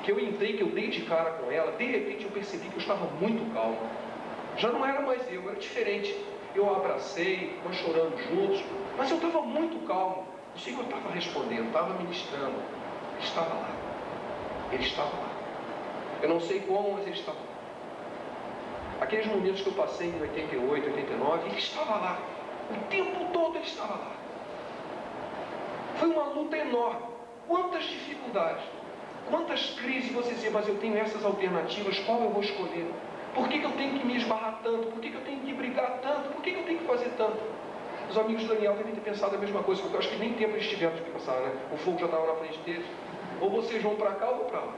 Que eu entrei, que eu dei de cara com ela, de repente eu percebi que eu estava muito calmo. Já não era mais eu, era diferente. Eu a abracei, nós chorando juntos, mas eu estava muito calmo. O Senhor estava respondendo, estava ministrando. Ele estava lá. Ele estava lá. Eu não sei como, mas ele estava lá. Aqueles momentos que eu passei em 88, 89, ele estava lá. O tempo todo ele estava lá. Foi uma luta enorme. Quantas dificuldades. Quantas crises você dizia, mas eu tenho essas alternativas, qual eu vou escolher? Por que eu tenho que me esbarrar tanto? Por que eu tenho que brigar tanto? Por que eu tenho que fazer tanto? Os amigos de Daniel devem ter pensado a mesma coisa, porque eu acho que nem tempo eles tiveram de pensar, né? O fogo já estava na frente deles. Ou vocês vão para cá ou vou para lá.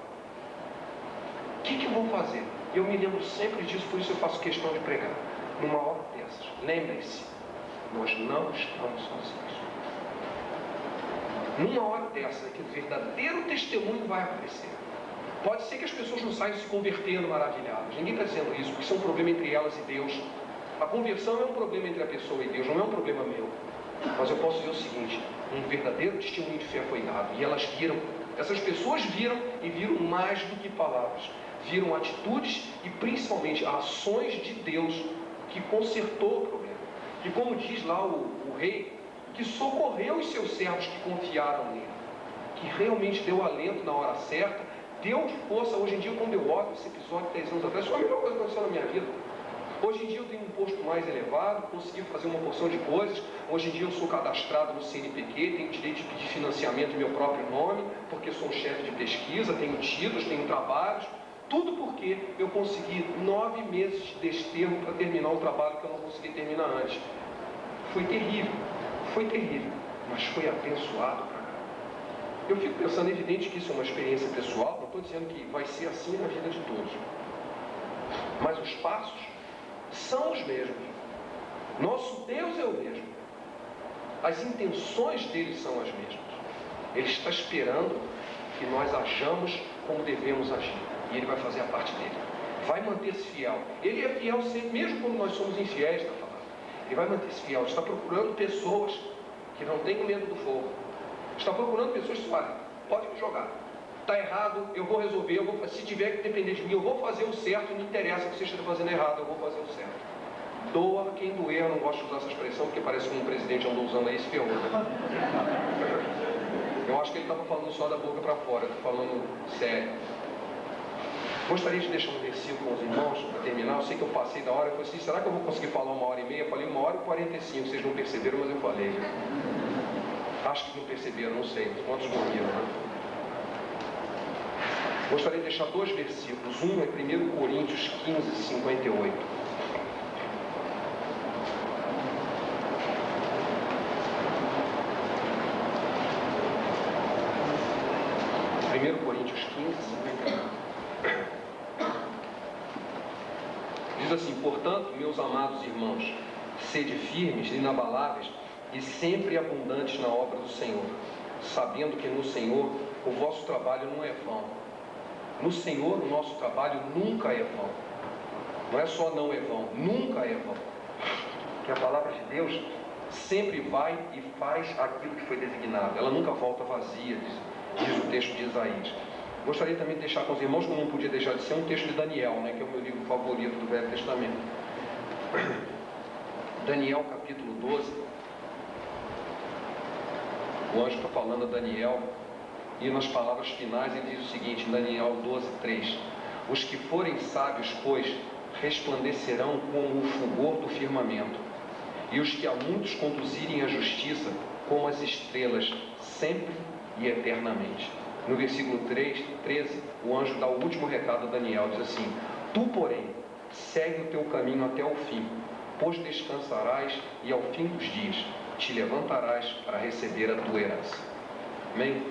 O que eu vou fazer? Eu me lembro sempre disso, por isso eu faço questão de pregar. Numa hora dessas, lembrem-se, nós não estamos sozinhos. Numa hora dessa, que o verdadeiro testemunho vai aparecer. Pode ser que as pessoas não saiam se convertendo maravilhadas. Ninguém está dizendo isso, porque isso é um problema entre elas e Deus. A conversão é um problema entre a pessoa e Deus, não é um problema meu. Mas eu posso dizer o seguinte, um verdadeiro testemunho de fé foi dado. E elas viram, essas pessoas viram e viram mais do que palavras. Viram atitudes e principalmente ações de Deus que consertou o problema. E como diz lá o rei, que socorreu os seus servos que confiaram nele. que realmente deu alento na hora certa, deu força. Hoje em dia, quando eu olho esse episódio 10 anos atrás, foi a melhor coisa que aconteceu na minha vida. Hoje em dia eu tenho um posto mais elevado, consegui fazer uma porção de coisas. Hoje em dia eu sou cadastrado no CNPq, tenho direito de pedir financiamento em meu próprio nome, porque sou um chefe de pesquisa, tenho títulos, tenho trabalhos. Tudo porque eu consegui 9 meses de desterro para terminar o trabalho que eu não consegui terminar antes. Foi terrível, mas foi abençoado pra cá. Eu fico pensando, é evidente que isso é uma experiência pessoal, não estou dizendo que vai ser assim na vida de todos. Mas os passos são os mesmos. Nosso Deus é o mesmo. As intenções dele são as mesmas. Ele está esperando que nós ajamos como devemos agir. E ele vai fazer a parte dele. Vai manter-se fiel. Ele é fiel sempre, mesmo quando nós somos infiéis, está falando. Ele vai manter-se fiel. Está procurando pessoas que não tenham medo do fogo. Está procurando pessoas que falam, pode me jogar. Está errado, eu vou resolver, se tiver que depender de mim, eu vou fazer o certo, não interessa que você esteja fazendo errado, eu vou fazer o certo. Doa quem doer, eu não gosto de usar essa expressão, porque parece que um presidente andou usando aí, se ferrou, né? Eu acho que ele estava falando só da boca para fora, estou falando sério. Gostaria de deixar um versículo com os irmãos, para terminar. Eu sei que eu passei da hora, eu falei assim, será que eu vou conseguir falar 1h30? Eu falei 1h45, vocês não perceberam, mas eu falei. Acho que não perceberam, não sei, quantos dormiram, né? Gostaria de deixar 2 versículos. Um é 1 Coríntios 15, 58. Coríntios 15, 58. Diz assim, portanto, meus amados irmãos, sede firmes, inabaláveis e sempre abundantes na obra do Senhor, sabendo que no Senhor o vosso trabalho não é vão. No Senhor o nosso trabalho nunca é vão. Não é só não é vão, nunca é vão. Que a palavra de Deus sempre vai e faz aquilo que foi designado. Ela nunca volta vazia, diz o texto de Isaías. Gostaria também de deixar com os irmãos, como não podia deixar de ser, um texto de Daniel, né, que é o meu livro favorito do Velho Testamento. Daniel capítulo 12. O anjo está falando a Daniel, e nas palavras finais ele diz o seguinte, em Daniel 12, 3. Os que forem sábios, pois, resplandecerão como o fulgor do firmamento, e os que a muitos conduzirem à justiça, como as estrelas, sempre e eternamente. No versículo 13, o anjo dá o último recado a Daniel, diz assim, tu, porém, segue o teu caminho até o fim, pois descansarás e ao fim dos dias te levantarás para receber a tua herança. Amém?